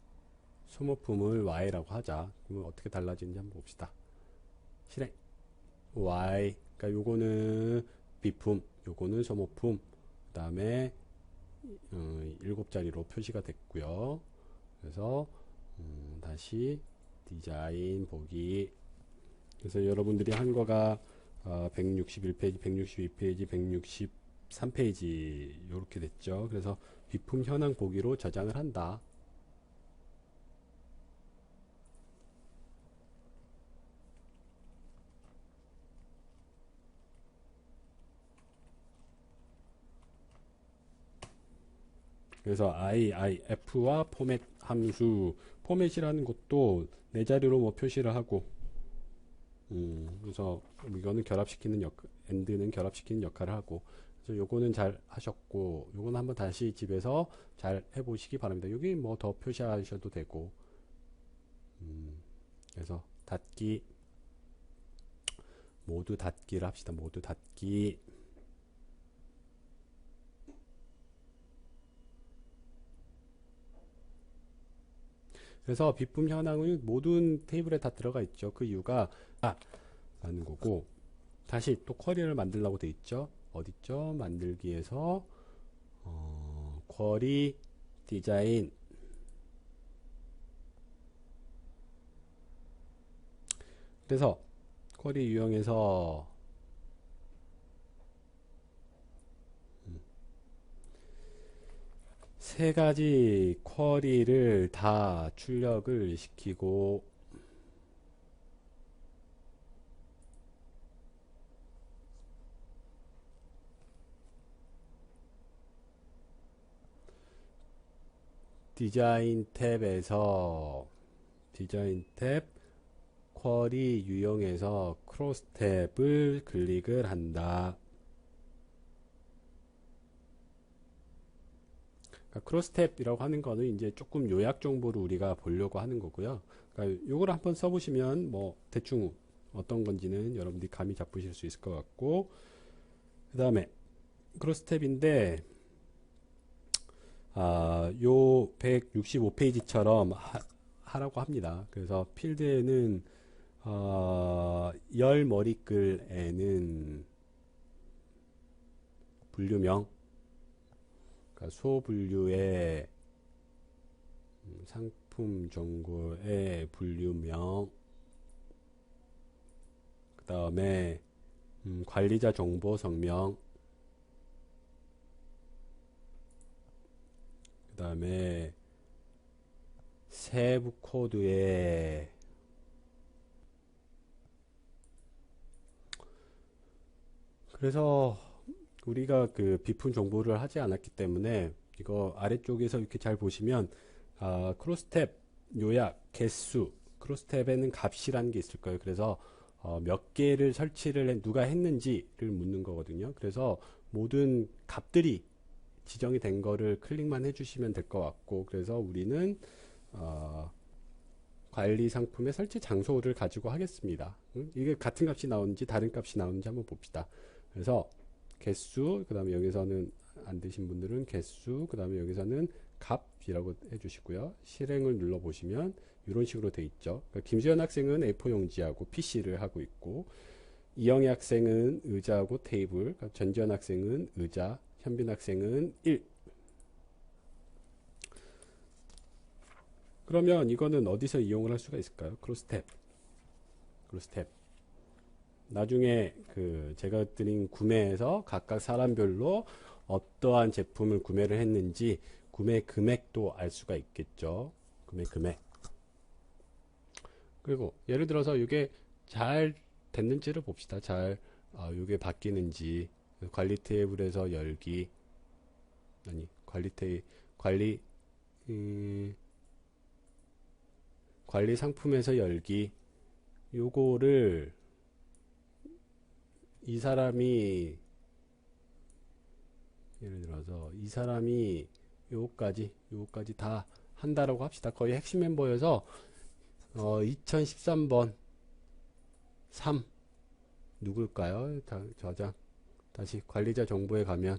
소모품을 Y라고 하자. 그러면 어떻게 달라지는지 한번 봅시다. 실행 Y 그러니까 요거는 비품 요거는 소모품 그 다음에 7자리로 표시가 됐고요. 그래서 다시 디자인 보기 그래서 여러분들이 한 거가 161페이지 162페이지 163페이지 이렇게 됐죠. 그래서 비품 현황 보기로 저장을 한다. 그래서 IIF와 포맷 함수 포맷이라는 것도 네 자리로 뭐 표시를 하고 그래서 이거는 결합시키는 end는 결합시키는 역할을 하고 그래서 요거는 잘 하셨고 요거는 한번 다시 집에서 잘 해보시기 바랍니다. 여기 뭐 더 표시하셔도 되고 그래서 닫기 모두 닫기를 합시다. 모두 닫기 그래서 비품 현황은 모든 테이블에 다 들어가 있죠. 그 이유가 라는 거고 다시 또 쿼리를 만들려고 돼 있죠. 어딨죠? 만들기에서 쿼리 디자인 그래서 쿼리 유형에서 세 가지 쿼리를 다 출력을 시키고 디자인 탭에서 디자인 탭 쿼리 유형에서 크로스 탭을 클릭을 한다. 그러니까 크로스 탭이라고 하는 거는 이제 조금 요약 정보를 우리가 보려고 하는 거고요. 그러니까 요걸 한번 써보시면 뭐 대충 어떤 건지는 여러분들이 감이 잡으실 수 있을 것 같고 그 다음에 크로스 탭인데 요 165페이지처럼 하라고 합니다. 그래서 필드에는 열 머리글에는 분류명 그러니까 소분류의 상품 정보의 분류명 그 다음에 관리자 정보 성명 다음에 세부 코드에 그래서 우리가 그 비품 정보를 하지 않았기 때문에 이거 아래쪽에서 이렇게 잘 보시면 크로스탭 요약 개수 크로스탭에는 값이라는 게 있을 거예요. 그래서 몇 개를 설치를 누가 했는지를 묻는 거거든요. 그래서 모든 값들이 지정이 된 거를 클릭만 해주시면 될 것 같고, 그래서 우리는 관리 상품의 설치 장소를 가지고 하겠습니다. 이게 같은 값이 나오는지 다른 값이 나오는지 한번 봅시다. 그래서 개수, 그 다음에 여기서는 안 되신 분들은 개수, 그 다음에 여기서는 값이라고 해주시고요. 실행을 눌러보시면 이런 식으로 돼 있죠. 그러니까 김수현 학생은 A4 용지하고 PC를 하고 있고, 이영애 학생은 의자하고 테이블, 그러니까 전지현 학생은 의자, 현빈 학생은 1. 그러면 이거는 어디서 이용을 할 수가 있을까요? 크로스탭. 나중에 그 제가 드린 구매에서 각각 사람별로 어떠한 제품을 구매를 했는지 구매 금액도 알 수가 있겠죠. 구매 금액. 그리고 예를 들어서 이게 잘 됐는지를 봅시다. 잘 이게 바뀌는지 관리 테이블에서 열기 아니 관리 상품에서 열기 요거를 이 사람이 예를 들어서 이 사람이 요거까지 다 한다라고 합시다. 거의 핵심 멤버여서 2013번 3 누굴까요? 저장 다시 관리자 정보에 가면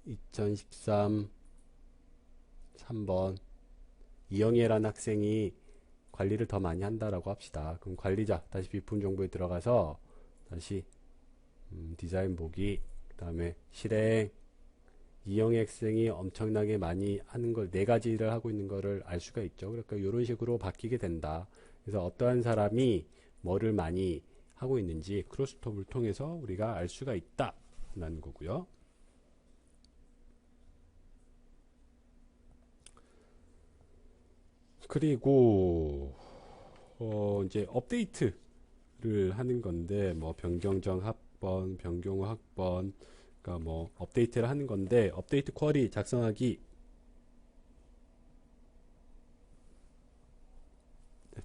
2013 3번 이영애라는 학생이 관리를 더 많이 한다라고 합시다. 그럼 관리자 다시 비품 정보에 들어가서 다시 디자인 보기 그 다음에 실행 이영애 학생이 엄청나게 많이 하는 걸 네 가지를 하고 있는 거를 알 수가 있죠. 그러니까 이런 식으로 바뀌게 된다. 그래서 어떠한 사람이 뭐를 많이 하고 있는지 크로스톱을 통해서 우리가 알 수가 있다 라는 거고요. 그리고 이제 업데이트를 하는 건데 뭐 변경정 학번, 변경 후 학번, 그러니까 뭐 업데이트를 하는 건데 업데이트 쿼리 작성하기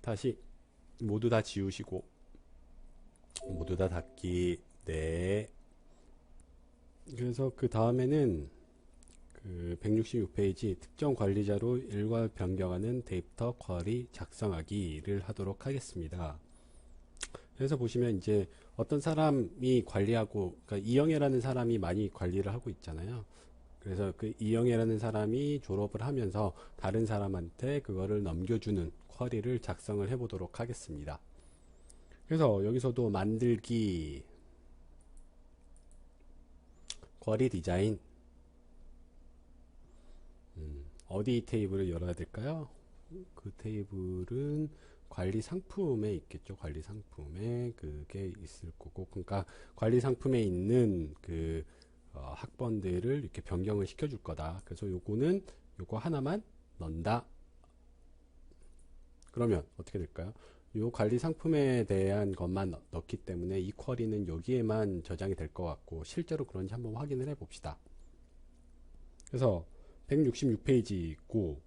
다시 모두 다 지우시고 모두 다 닫기 네. 그래서 그 다음에는 그 166페이지 특정 관리자로 일괄 변경하는 데이터 쿼리 작성하기를 하도록 하겠습니다. 그래서 보시면 이제 어떤 사람이 관리하고 그러니까 이영애라는 사람이 많이 관리를 하고 있잖아요. 그래서 그 이영애라는 사람이 졸업을 하면서 다른 사람한테 그거를 넘겨주는 쿼리를 작성을 해 보도록 하겠습니다. 그래서 여기서도 만들기 쿼리 디자인 어디 테이블을 열어야 될까요? 그 테이블은 관리 상품에 있겠죠. 관리 상품에 그게 있을 거고, 그러니까 관리 상품에 있는 그 학번들을 이렇게 변경을 시켜줄 거다. 그래서 요거는 요거 하나만 넣는다. 그러면 어떻게 될까요? 요 관리 상품에 대한 것만 넣기 때문에 이 쿼리는 여기에만 저장이 될 것 같고 실제로 그런지 한번 확인을 해 봅시다. 그래서 166페이지 있고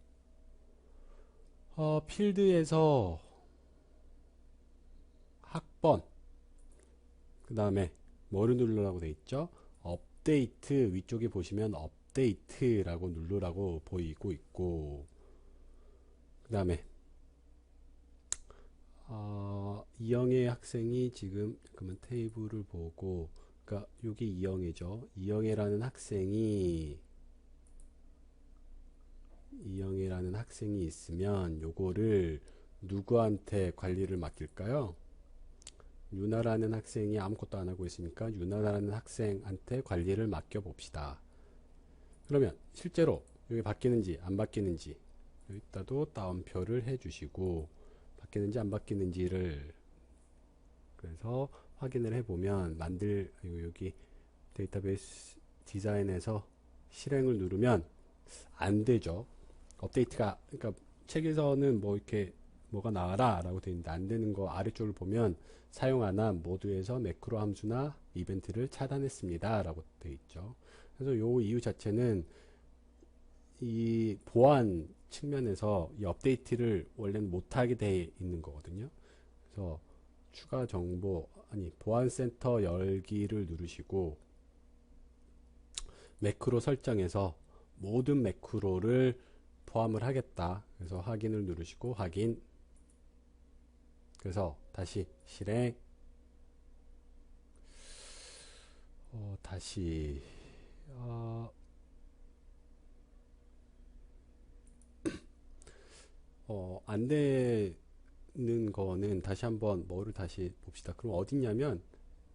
필드에서 학번 그 다음에 뭐를 누르라고 돼 있죠? 업데이트 위쪽에 보시면 업데이트라고 누르라고 보이고 있고 그 다음에 이영애 학생이 지금 그러면 테이블을 보고 그러니까 여기 이영애죠. 이영애라는 학생이 있으면 요거를 누구한테 관리를 맡길까요? 유나라는 학생이 아무것도 안 하고 있으니까 유나라는 학생한테 관리를 맡겨 봅시다. 그러면 실제로 여기 바뀌는지 안 바뀌는지 여기다도 따옴표를 해 주시고 바뀌는지 안 바뀌는지를 그래서 확인을 해 보면 여기 데이터베이스 디자인에서 실행을 누르면 안 되죠. 업데이트가, 그러니까 책에서는 뭐 이렇게 뭐가 나와라 라고 되어 있는데 안 되는 거 아래쪽을 보면 사용 안 한 모두에서 매크로 함수나 이벤트를 차단했습니다 라고 되어 있죠. 그래서 요 이유 자체는 이 보안 측면에서 이 업데이트를 원래는 못하게 되어 있는 거거든요. 그래서 추가 정보, 아니, 보안센터 열기를 누르시고 매크로 설정에서 모든 매크로를 포함을 하겠다. 그래서 확인을 누르시고 확인. 그래서 다시 실행. 다시 안 되는 거는 다시 한번 뭐를 다시 봅시다. 그럼 어딨냐면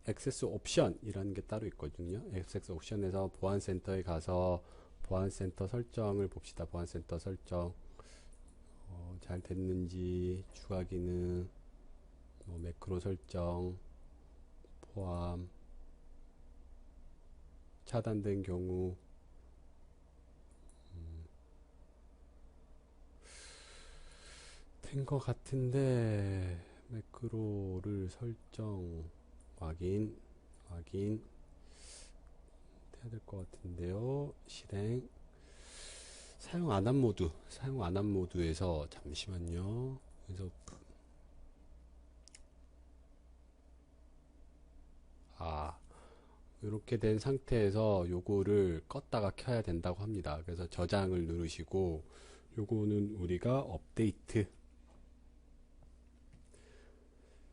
액세스 옵션이라는 게 따로 있거든요. 액세스 옵션에서 보안센터에 가서 보안센터 설정을 봅시다. 보안센터 설정 잘 됐는지 추가 기능 뭐 매크로 설정 포함 차단된 경우 된 것 같은데 매크로를 설정 확인 해야 될 것 같은데요. 실행 사용 안 한 모드에서 잠시만요. 그래서 이렇게 된 상태에서 요거를 껐다가 켜야 된다고 합니다. 그래서 저장을 누르시고 요거는 우리가 업데이트.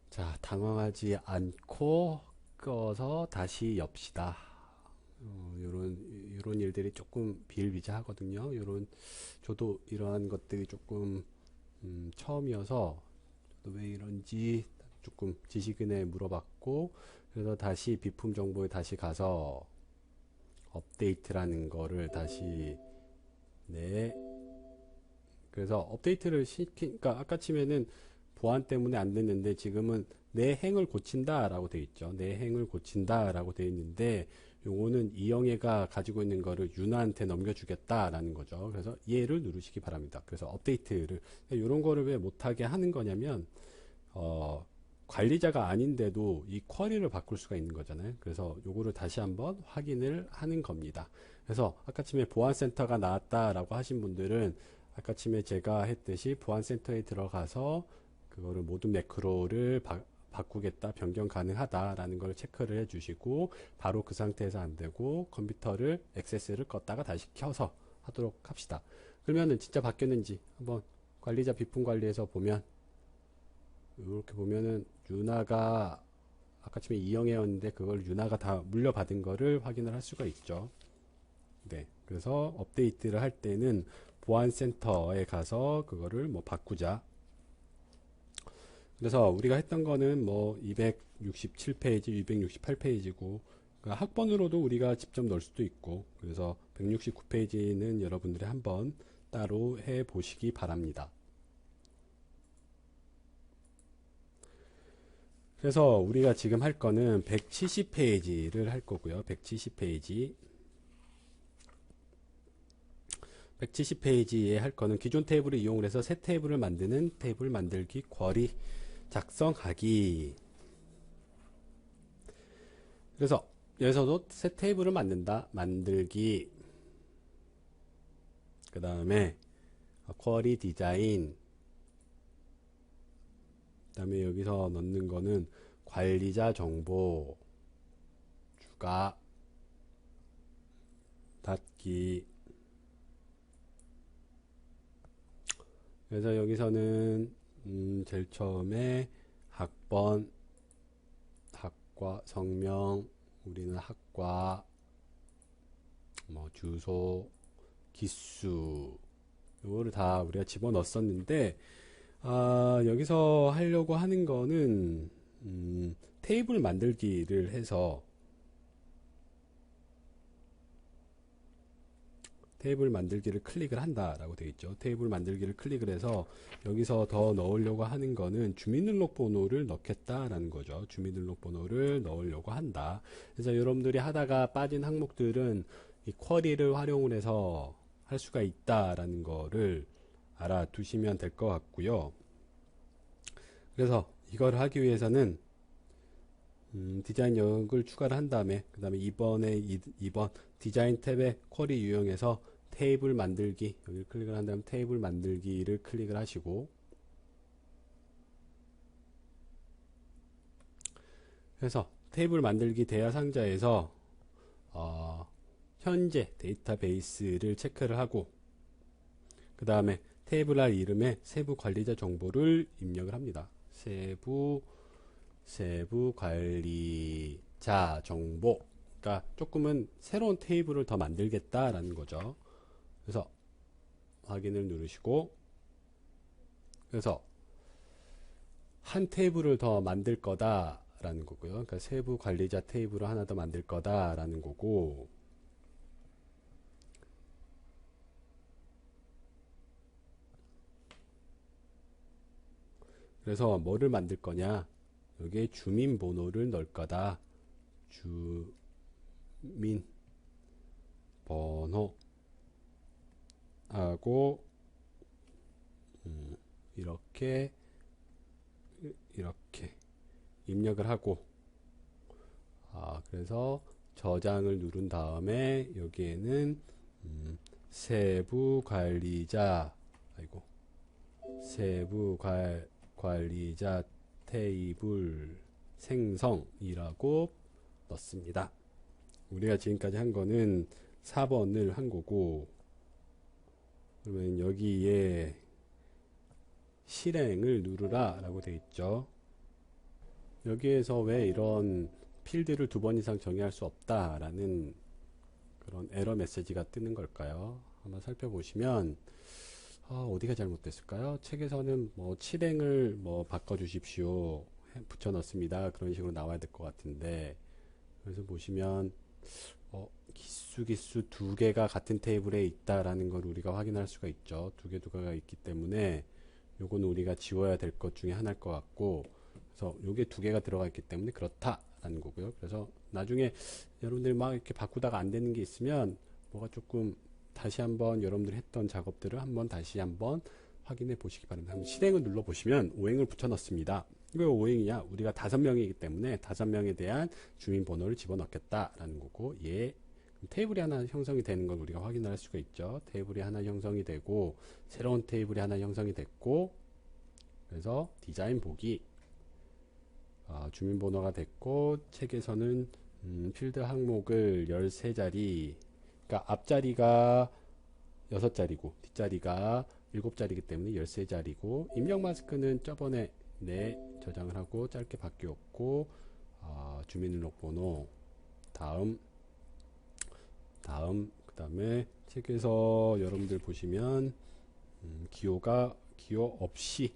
자, 당황하지 않고 꺼서 다시 엽시다. 요런 일들이 조금 비일비재하거든요. 저도 이러한 것들이 조금 처음이어서 저도 왜 이런지 조금 지식인에 물어봤고, 그래서 다시 비품 정보에 다시 가서 업데이트라는 거를 다시 그래서 업데이트를 그러니까 아까 치면은 보안 때문에 안 됐는데 지금은 내 행을 고친다 라고 되어 있죠. 내 행을 고친다 라고 되어 있는데 요거는 이영애가 가지고 있는 거를 윤아한테 넘겨주겠다 라는 거죠. 그래서 얘를 누르시기 바랍니다. 그래서 업데이트를 이런 거를 왜 못하게 하는 거냐면 관리자가 아닌데도 이 쿼리를 바꿀 수가 있는 거잖아요. 그래서 요거를 다시 한번 확인을 하는 겁니다. 그래서 아까 침에 보안센터가 나왔다라고 하신 분들은 아까 침에 제가 했듯이 보안센터에 들어가서 그거를 모든 매크로를 바꾸겠다, 변경 가능하다라는 걸 체크를 해주시고 바로 그 상태에서 안 되고 컴퓨터를 액세스를 껐다가 다시 켜서 하도록 합시다. 그러면은 진짜 바뀌었는지 한번 관리자 비품 관리에서 보면 이렇게 보면은 윤아가 아까 처음에 이영애였는데 그걸 윤아가 다 물려받은 거를 확인을 할 수가 있죠. 네. 그래서 업데이트를 할 때는 보안센터에 가서 그거를 뭐 바꾸자. 그래서 우리가 했던 거는 뭐 267페이지, 268페이지고 그러니까 학번으로도 우리가 직접 넣을 수도 있고 그래서 169페이지는 여러분들이 한번 따로 해 보시기 바랍니다. 그래서 우리가 지금 할 거는 170페이지를 할 거고요. 170페이지. 170페이지에 할 거는 기존 테이블을 이용을 해서 새 테이블을 만드는 테이블 만들기 쿼리 작성하기. 그래서 여기서도 새 테이블을 만든다. 만들기. 그 다음에 쿼리 디자인. 그 다음에 여기서 넣는 거는 관리자 정보, 추가, 닫기. 그래서 여기서는 제일 처음에 학번, 학과, 성명, 우리는 학과, 뭐 주소, 기수, 이거를 다 우리가 집어넣었었는데 여기서 하려고 하는 거는 테이블 만들기를 해서 테이블 만들기를 클릭을 한다라고 되어 있죠. 테이블 만들기를 클릭을 해서 여기서 더 넣으려고 하는 거는 주민등록번호를 넣겠다라는 거죠. 주민등록번호를 넣으려고 한다. 그래서 여러분들이 하다가 빠진 항목들은 이 쿼리를 활용을 해서 할 수가 있다라는 거를 알아두시면 될 것 같고요. 그래서 이걸 하기 위해서는 디자인 영역을 추가를 한 다음에 그 다음에 2번 디자인 탭에 쿼리 유형에서 테이블 만들기 여기를 클릭을 한 다음에 테이블 만들기를 클릭을 하시고, 그래서 테이블 만들기 대화 상자에서 현재 데이터베이스를 체크를 하고, 그 다음에 테이블 알 이름에 세부 관리자 정보를 입력을 합니다. 세부 관리자 정보. 그러니까 조금은 새로운 테이블을 더 만들겠다라는 거죠. 그래서 확인을 누르시고, 그래서 한 테이블을 더 만들 거다라는 거고요. 그러니까 세부 관리자 테이블을 하나 더 만들 거다라는 거고, 그래서 뭐를 만들 거냐, 여기에 주민번호를 넣을 거다. 주민번호 하고 이렇게 입력을 하고, 그래서 저장을 누른 다음에 여기에는 세부 관리자 테이블 생성이라고 넣습니다. 우리가 지금까지 한 거는 4번을 한 거고, 그러면 여기에 실행을 누르라 라고 되어 있죠. 여기에서 왜 이런 필드를 2번 이상 정의할 수 없다라는 그런 에러 메시지가 뜨는 걸까요? 한번 살펴보시면 어디가 잘못됐을까요? 책에서는 뭐 실행을 뭐 바꿔주십시오 붙여 넣습니다 그런 식으로 나와야 될 것 같은데, 그래서 보시면 기수 2개가 같은 테이블에 있다라는 걸 우리가 확인할 수가 있죠. 2개가 있기 때문에 요거는 우리가 지워야 될 것 중에 하나일 것 같고, 그래서 요게 2개가 들어가 있기 때문에 그렇다라는 거고요. 그래서 나중에 여러분들이 막 이렇게 바꾸다가 안 되는 게 있으면 뭐가 조금 다시 한번 여러분들이 했던 작업들을 다시 한번 확인해 보시기 바랍니다. 실행을 눌러 보시면 오행을 붙여 넣습니다. 왜 오행이냐? 우리가 5명이기 때문에 5명에 대한 주민번호를 집어넣겠다라는 거고, 테이블이 하나 형성이 되는 걸 우리가 확인할 수가 있죠. 테이블이 하나 형성이 되고, 새로운 테이블이 하나 형성이 됐고, 그래서 디자인 보기, 주민번호가 됐고, 책에서는 필드 항목을 13자리, 그러니까 앞자리가 6자리고 뒷자리가 7자리이기 때문에 13자리고, 입력 마스크는 저번에 저장을 하고 짧게 바뀌었고, 주민등록번호 다음 그 다음에 책에서 여러분들 보시면 기호 없이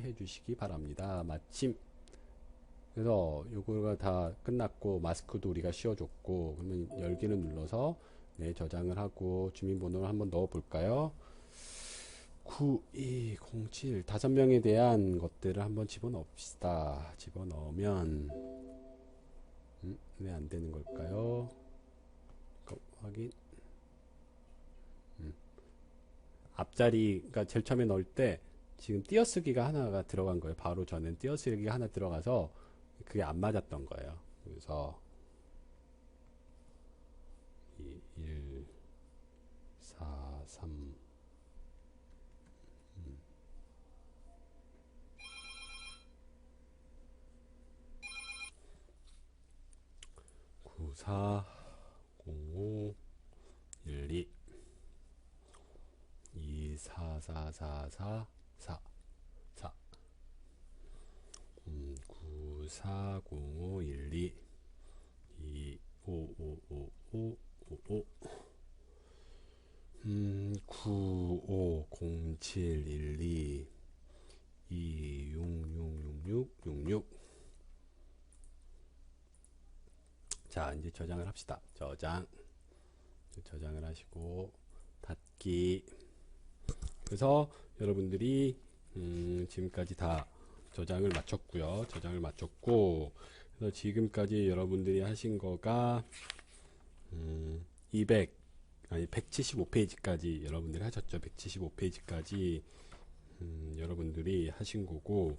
해주시기 바랍니다. 마침. 그래서 요거가 다 끝났고, 마스크도 우리가 씌워줬고, 그러면 열기를 눌러서 저장을 하고 주민번호를 한번 넣어 볼까요? 9207 5명에 대한 것들을 한번 집어넣읍시다. 집어넣으면 왜 안 되는 걸까요? 확인. 앞자리, 그러니까 제일 처음에 넣을 때 지금 띄어쓰기가 하나가 들어간 거예요. 바로 전엔 띄어쓰기가 하나 들어가서 그게 안 맞았던 거예요. 그래서 1 4 3 9 4 0 5 1 2 2 4 4 4 4 4 4 9 4 0 5 1 2 2 5 5 5 5 5 9 5 0 7 1 2 2 6 6 6 6 6 6. 자, 이제 저장을 합시다. 저장을 하시고 닫기. 그래서 여러분들이 지금까지 다 저장을 마쳤고요. 그래서 지금까지 여러분들이 하신 거가 200 아니 175페이지까지 여러분들이 하셨죠. 175페이지까지 여러분들이 하신 거고,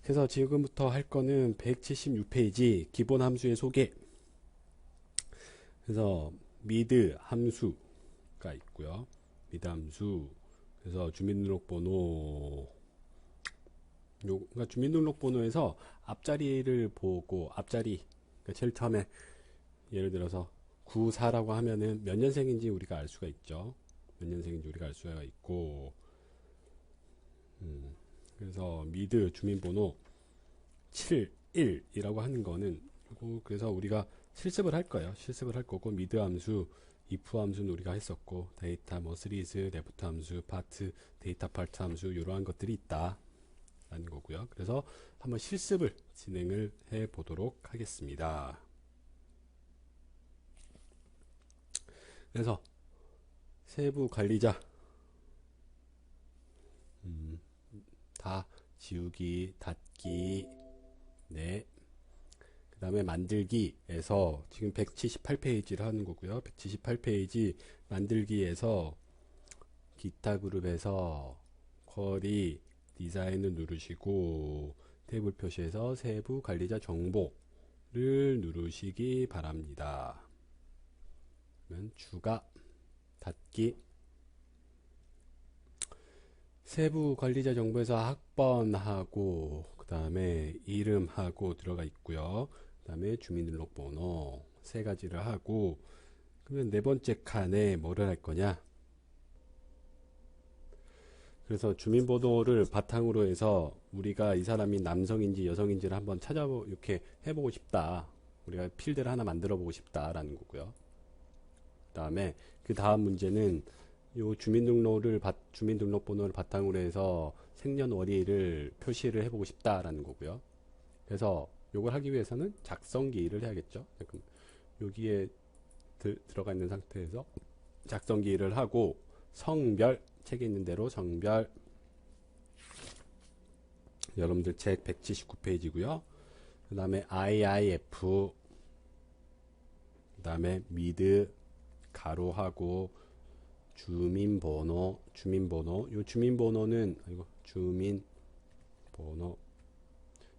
그래서 지금부터 할 거는 176페이지 기본 함수의 소개. 그래서 미드 함수가 있고요. 미드 함수. 그래서 주민등록번호, 그러니까 주민등록번호에서 앞자리를 보고, 앞자리, 그러니까 제일 처음에 예를 들어서 94라고 하면은 몇 년생인지 우리가 알 수가 있죠. 몇 년생인지 우리가 알 수가 있고, 그래서 미드 주민번호 71이라고 하는 거는, 그래서 우리가 실습을 할 거예요. 실습을 할 거고, 미드 함수, if 함수는 우리가 했었고, 데이터 뭐 시리즈, 레프트 함수, 파트, 데이터 파트 함수, 이러한 것들이 있다 라는 거고요. 그래서 한번 실습을 진행을 해 보도록 하겠습니다. 그래서 세부 관리자 다 지우기, 닫기, 네. 그 다음에 만들기에서 지금 178페이지를 하는 거고요. 178페이지 만들기에서 기타 그룹에서 쿼리 디자인을 누르시고 테이블 표시에서 세부 관리자 정보를 누르시기 바랍니다. 그러면 추가, 닫기, 세부 관리자 정보에서 학번하고 그 다음에 이름하고 들어가 있고요. 그 다음에 주민등록번호 세 가지를 하고, 그러면 네 번째 칸에 뭐를 할 거냐. 그래서 주민번호를 바탕으로 해서 우리가 이 사람이 남성인지 여성인지를 한번 이렇게 해보고 싶다. 우리가 필드를 하나 만들어 보고 싶다라는 거고요. 그 다음에 그 다음 문제는 요 주민등록번호를 바탕으로 해서 생년월일을 표시를 해보고 싶다라는 거고요. 그래서 요걸 하기 위해서는 작성기를 해야겠죠. 여기에 들어가 있는 상태에서 작성기를 하고, 성별, 책에 있는 대로 성별, 여러분들 책 179페이지고요. 그 다음에 IIF, 그 다음에 미드 가로하고 주민번호, 요 주민번호는,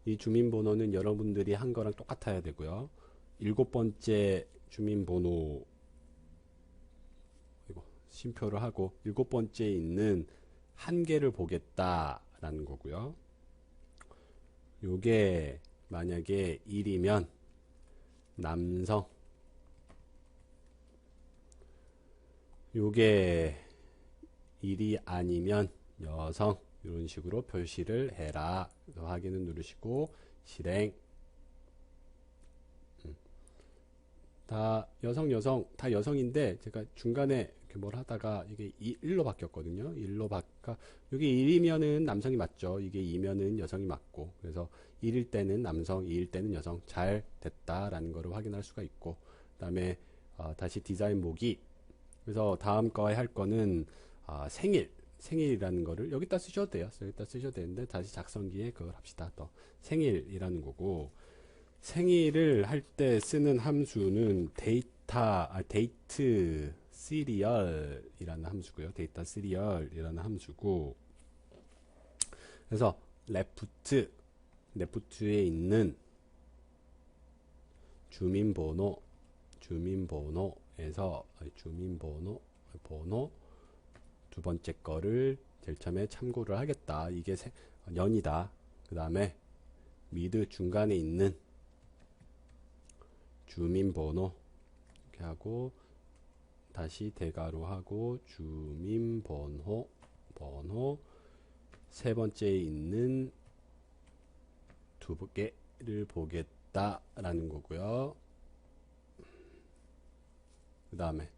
이 주민번호는 여러분들이 한 거랑 똑같아야 되고요. 7번째 주민번호, 심표를 하고 7번째에 있는 한 개를 보겠다라는 거고요. 요게 만약에 1이면 남성, 요게 1이 아니면 여성, 이런 식으로 표시를 해라. 확인을 누르시고 실행. 다 여성 다 여성인데 제가 중간에 이렇게 뭘 하다가 이게 1로 바뀌었거든요. 1로 바꿔. 이게 1이면은 남성이 맞죠. 이게 2면은 여성이 맞고, 그래서 1일 때는 남성, 2일 때는 여성. 잘 됐다라는 거를 확인할 수가 있고, 그 다음에 다시 디자인 보기. 그래서 다음 거에 할 거는 생일이라는 거를 여기다 쓰셔도 돼요. 여기다 쓰셔도 되는데, 다시 작성기에 그걸 합시다. 또 생일이라는 거고, 생일을 할 때 쓰는 함수는 데이트 시리얼이라는 함수고요. 데이터 시리얼이라는 함수고, 그래서 레프트에 있는 주민번호 두 번째 거를 제일 처음에 참고를 하겠다. 이게 년이다. 그 다음에 미드 중간에 있는 주민번호 이렇게 하고, 다시 대괄호 하고 주민번호 세 번째에 있는 두 개를 보겠다라는 거고요. 그 다음에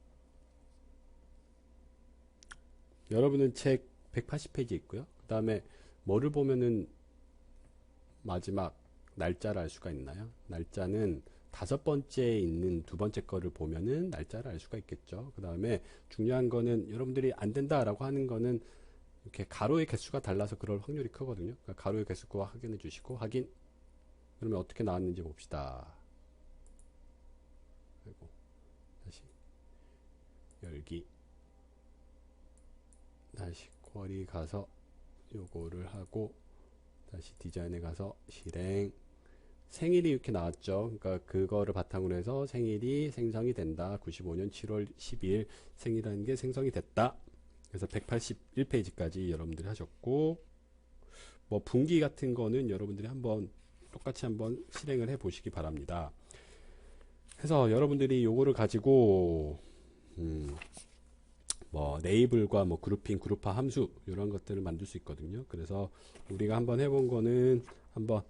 여러분은 책 180페이지 있고요. 그 다음에 뭐를 보면은 마지막 날짜를 알 수가 있나요? 날짜는 5번째에 있는 두 번째 거를 보면은 날짜를 알 수가 있겠죠. 그 다음에 중요한 거는, 여러분들이 안 된다라고 하는 거는 이렇게 가로의 개수가 달라서 그럴 확률이 크거든요. 그러니까 가로의 개수 거 확인해 주시고, 확인. 그러면 어떻게 나왔는지 봅시다. 그리고 다시 열기. 만들기. 다시 쿼리 가서 요거를 하고 다시 디자인에 가서 실행. 생일이 이렇게 나왔죠. 그러니까 그거를 바탕으로 해서 생일이 생성이 된다. 95년 7월 10일 생일이라는 게 생성이 됐다. 그래서 181페이지까지 여러분들이 하셨고, 뭐 분기 같은 거는 여러분들이 한번 똑같이 한번 실행을 해 보시기 바랍니다. 그래서 여러분들이 요거를 가지고 뭐 레이블과 뭐 그룹핑, 그룹화 함수 이런 것들을 만들 수 있거든요. 그래서 우리가 한번 해본 거는 한번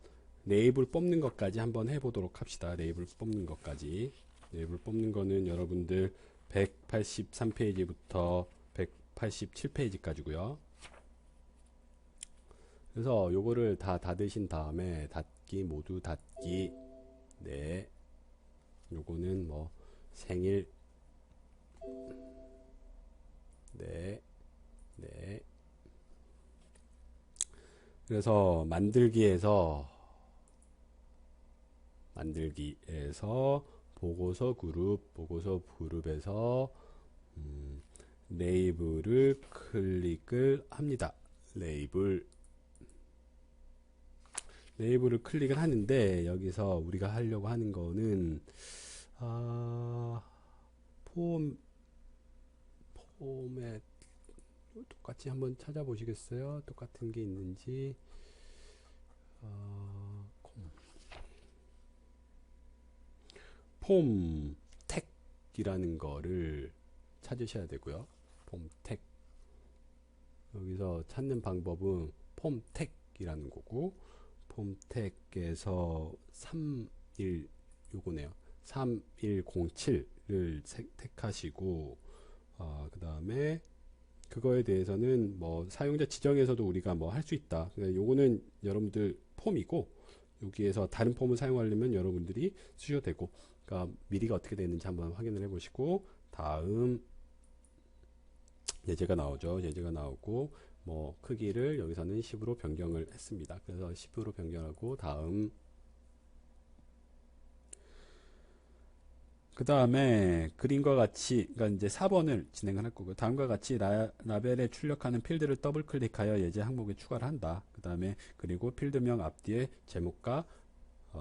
레이블 뽑는 것까지 한번 해보도록 합시다. 레이블 뽑는 것까지. 레이블 뽑는 거는 여러분들 183페이지부터 187페이지까지고요. 그래서 요거를 다 닫으신 다음에 닫기, 모두 닫기. 네. 요거는 뭐 생일. 네. 네. 그래서 만들기에서 보고서 그룹에서 레이블을 클릭을 합니다. 레이블을 클릭을 하는데 여기서 우리가 하려고 하는 거는 폼에 똑같이 한번 찾아보시겠어요? 똑같은 게 있는지. 폼택이라는 거를 찾으셔야 되고요. 폼택. 여기서 찾는 방법은 폼택이라는 거고, 폼택에서 31 요거네요. 3107를 택하시고, 그 다음에 그거에 대해서는 뭐 사용자 지정에서도 우리가 뭐 할 수 있다. 그러니까 요거는 여러분들 폼이고, 여기에서 다른 폼을 사용하려면 여러분들이 쓰셔도 되고, 그러니까 미리가 어떻게 되는지 한번 확인을 해 보시고, 다음 예제가 나오죠. 예제가 나오고, 뭐 크기를 여기서는 10으로 변경을 했습니다. 그래서 10으로 변경하고, 다음 그 다음에 그림과 같이, 그러니까 이제 4번을 진행을 할 거고요. 다음과 같이 라벨에 출력하는 필드를 더블 클릭하여 예제 항목에 추가를 한다. 그 다음에 그리고 필드명 앞뒤에 제목과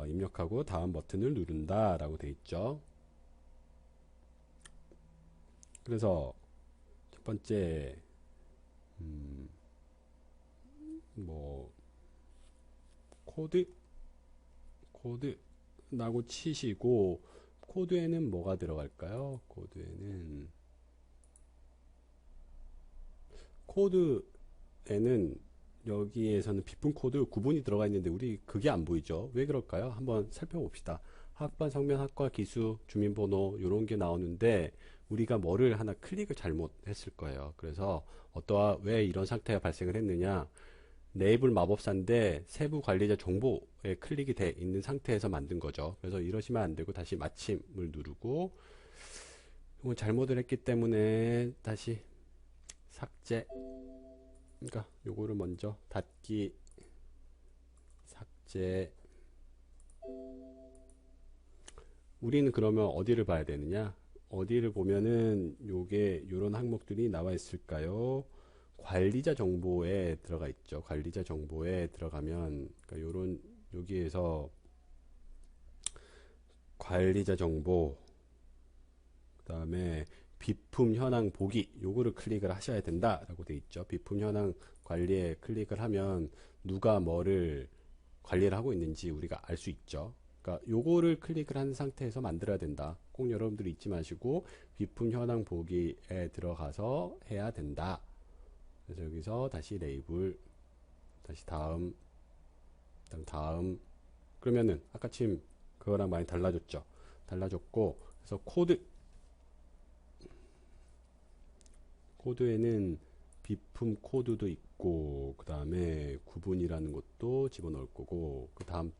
입력하고 다음 버튼을 누른다 라고 되어 있죠. 그래서 첫 번째 뭐 코드 라고 치시고, 코드에는 뭐가 들어갈까요? 코드에는 여기에서는 비품 코드 구분이 들어가 있는데 우리 그게 안 보이죠? 왜 그럴까요? 한번 살펴봅시다. 학번, 성명, 학과, 기수, 주민번호 이런 게 나오는데 우리가 뭐를 하나 클릭을 잘못했을 거예요. 그래서 왜 이런 상태가 발생을 했느냐? 레이블 마법사인데 세부 관리자 정보에 클릭이 돼 있는 상태에서 만든 거죠. 그래서 이러시면 안 되고 다시 마침을 누르고, 이건 잘못을 했기 때문에 다시 삭제. 그러니까 요거를 먼저 닫기, 삭제. 우리는 그러면 어디를 봐야 되느냐? 어디를 보면은 요런 항목들이 나와 있을까요? 관리자 정보에 들어가 있죠. 관리자 정보에 들어가면, 그러니까 여기에서 관리자 정보, 그 다음에 비품 현황 보기, 요거를 클릭을 하셔야 된다라고 돼 있죠. 비품 현황 관리에 클릭을 하면 누가 뭐를 관리를 하고 있는지 우리가 알 수 있죠. 그러니까 요거를 클릭을 한 상태에서 만들어야 된다. 꼭 여러분들이 잊지 마시고 비품 현황 보기에 들어가서 해야 된다. 그래서 여기서 다시 레이블, 다시 다음, 그러면은 아까 지금 그거랑 많이 달라졌죠. 달라졌고, 그래서 코드에는 비품 코드도 있고, 그 다음에 구분이라는 것도 집어넣을 거고, 그 다음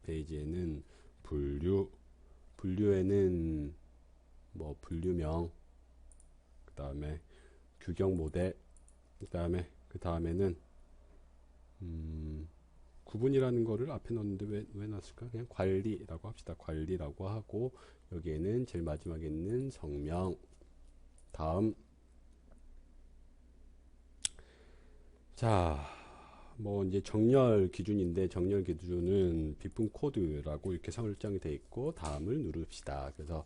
페이지에는 분류에는 뭐 분류명, 그 다음에 규격 모델, 그 다음에는 구분이라는 거를 앞에 넣었는데 왜 넣었을까? 그냥 관리라고 합시다. 관리라고 하고, 여기에는 제일 마지막에 있는 성명, 다음. 자, 뭐 이제 정렬 기준인데 정렬 기준은 비품 코드라고 이렇게 설정이 되어 있고 다음을 누릅시다. 그래서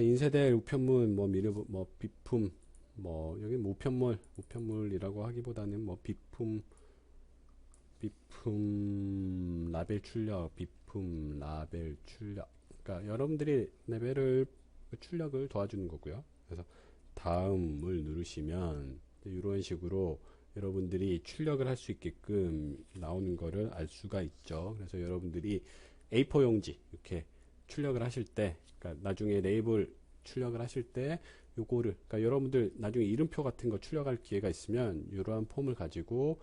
인쇄될 우편물 뭐 미르 뭐 비품 뭐 여기 뭐 우편물이라고 하기보다는 뭐 비품 라벨 출력, 비품 라벨 출력. 그러니까 여러분들이 레벨을 출력을 도와주는 거고요. 그래서 다음을 누르시면 이런 식으로 여러분들이 출력을 할 수 있게끔 나오는 거를 알 수가 있죠. 그래서 여러분들이 A4 용지 이렇게 출력을 하실 때, 그러니까 나중에 레이블 출력을 하실 때 요거를, 그러니까 여러분들 나중에 이름표 같은 거 출력할 기회가 있으면 이러한 폼을 가지고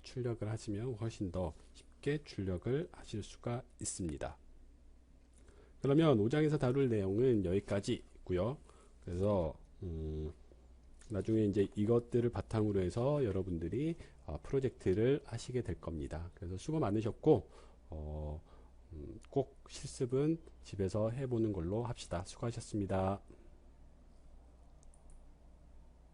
출력을 하시면 훨씬 더 쉽게 출력을 하실 수가 있습니다. 그러면 5장에서 다룰 내용은 여기까지 있고요. 그래서 나중에 이제 이것들을 바탕으로 해서 여러분들이 프로젝트를 하시게 될 겁니다. 그래서 수고 많으셨고 꼭 실습은 집에서 해보는 걸로 합시다. 수고하셨습니다.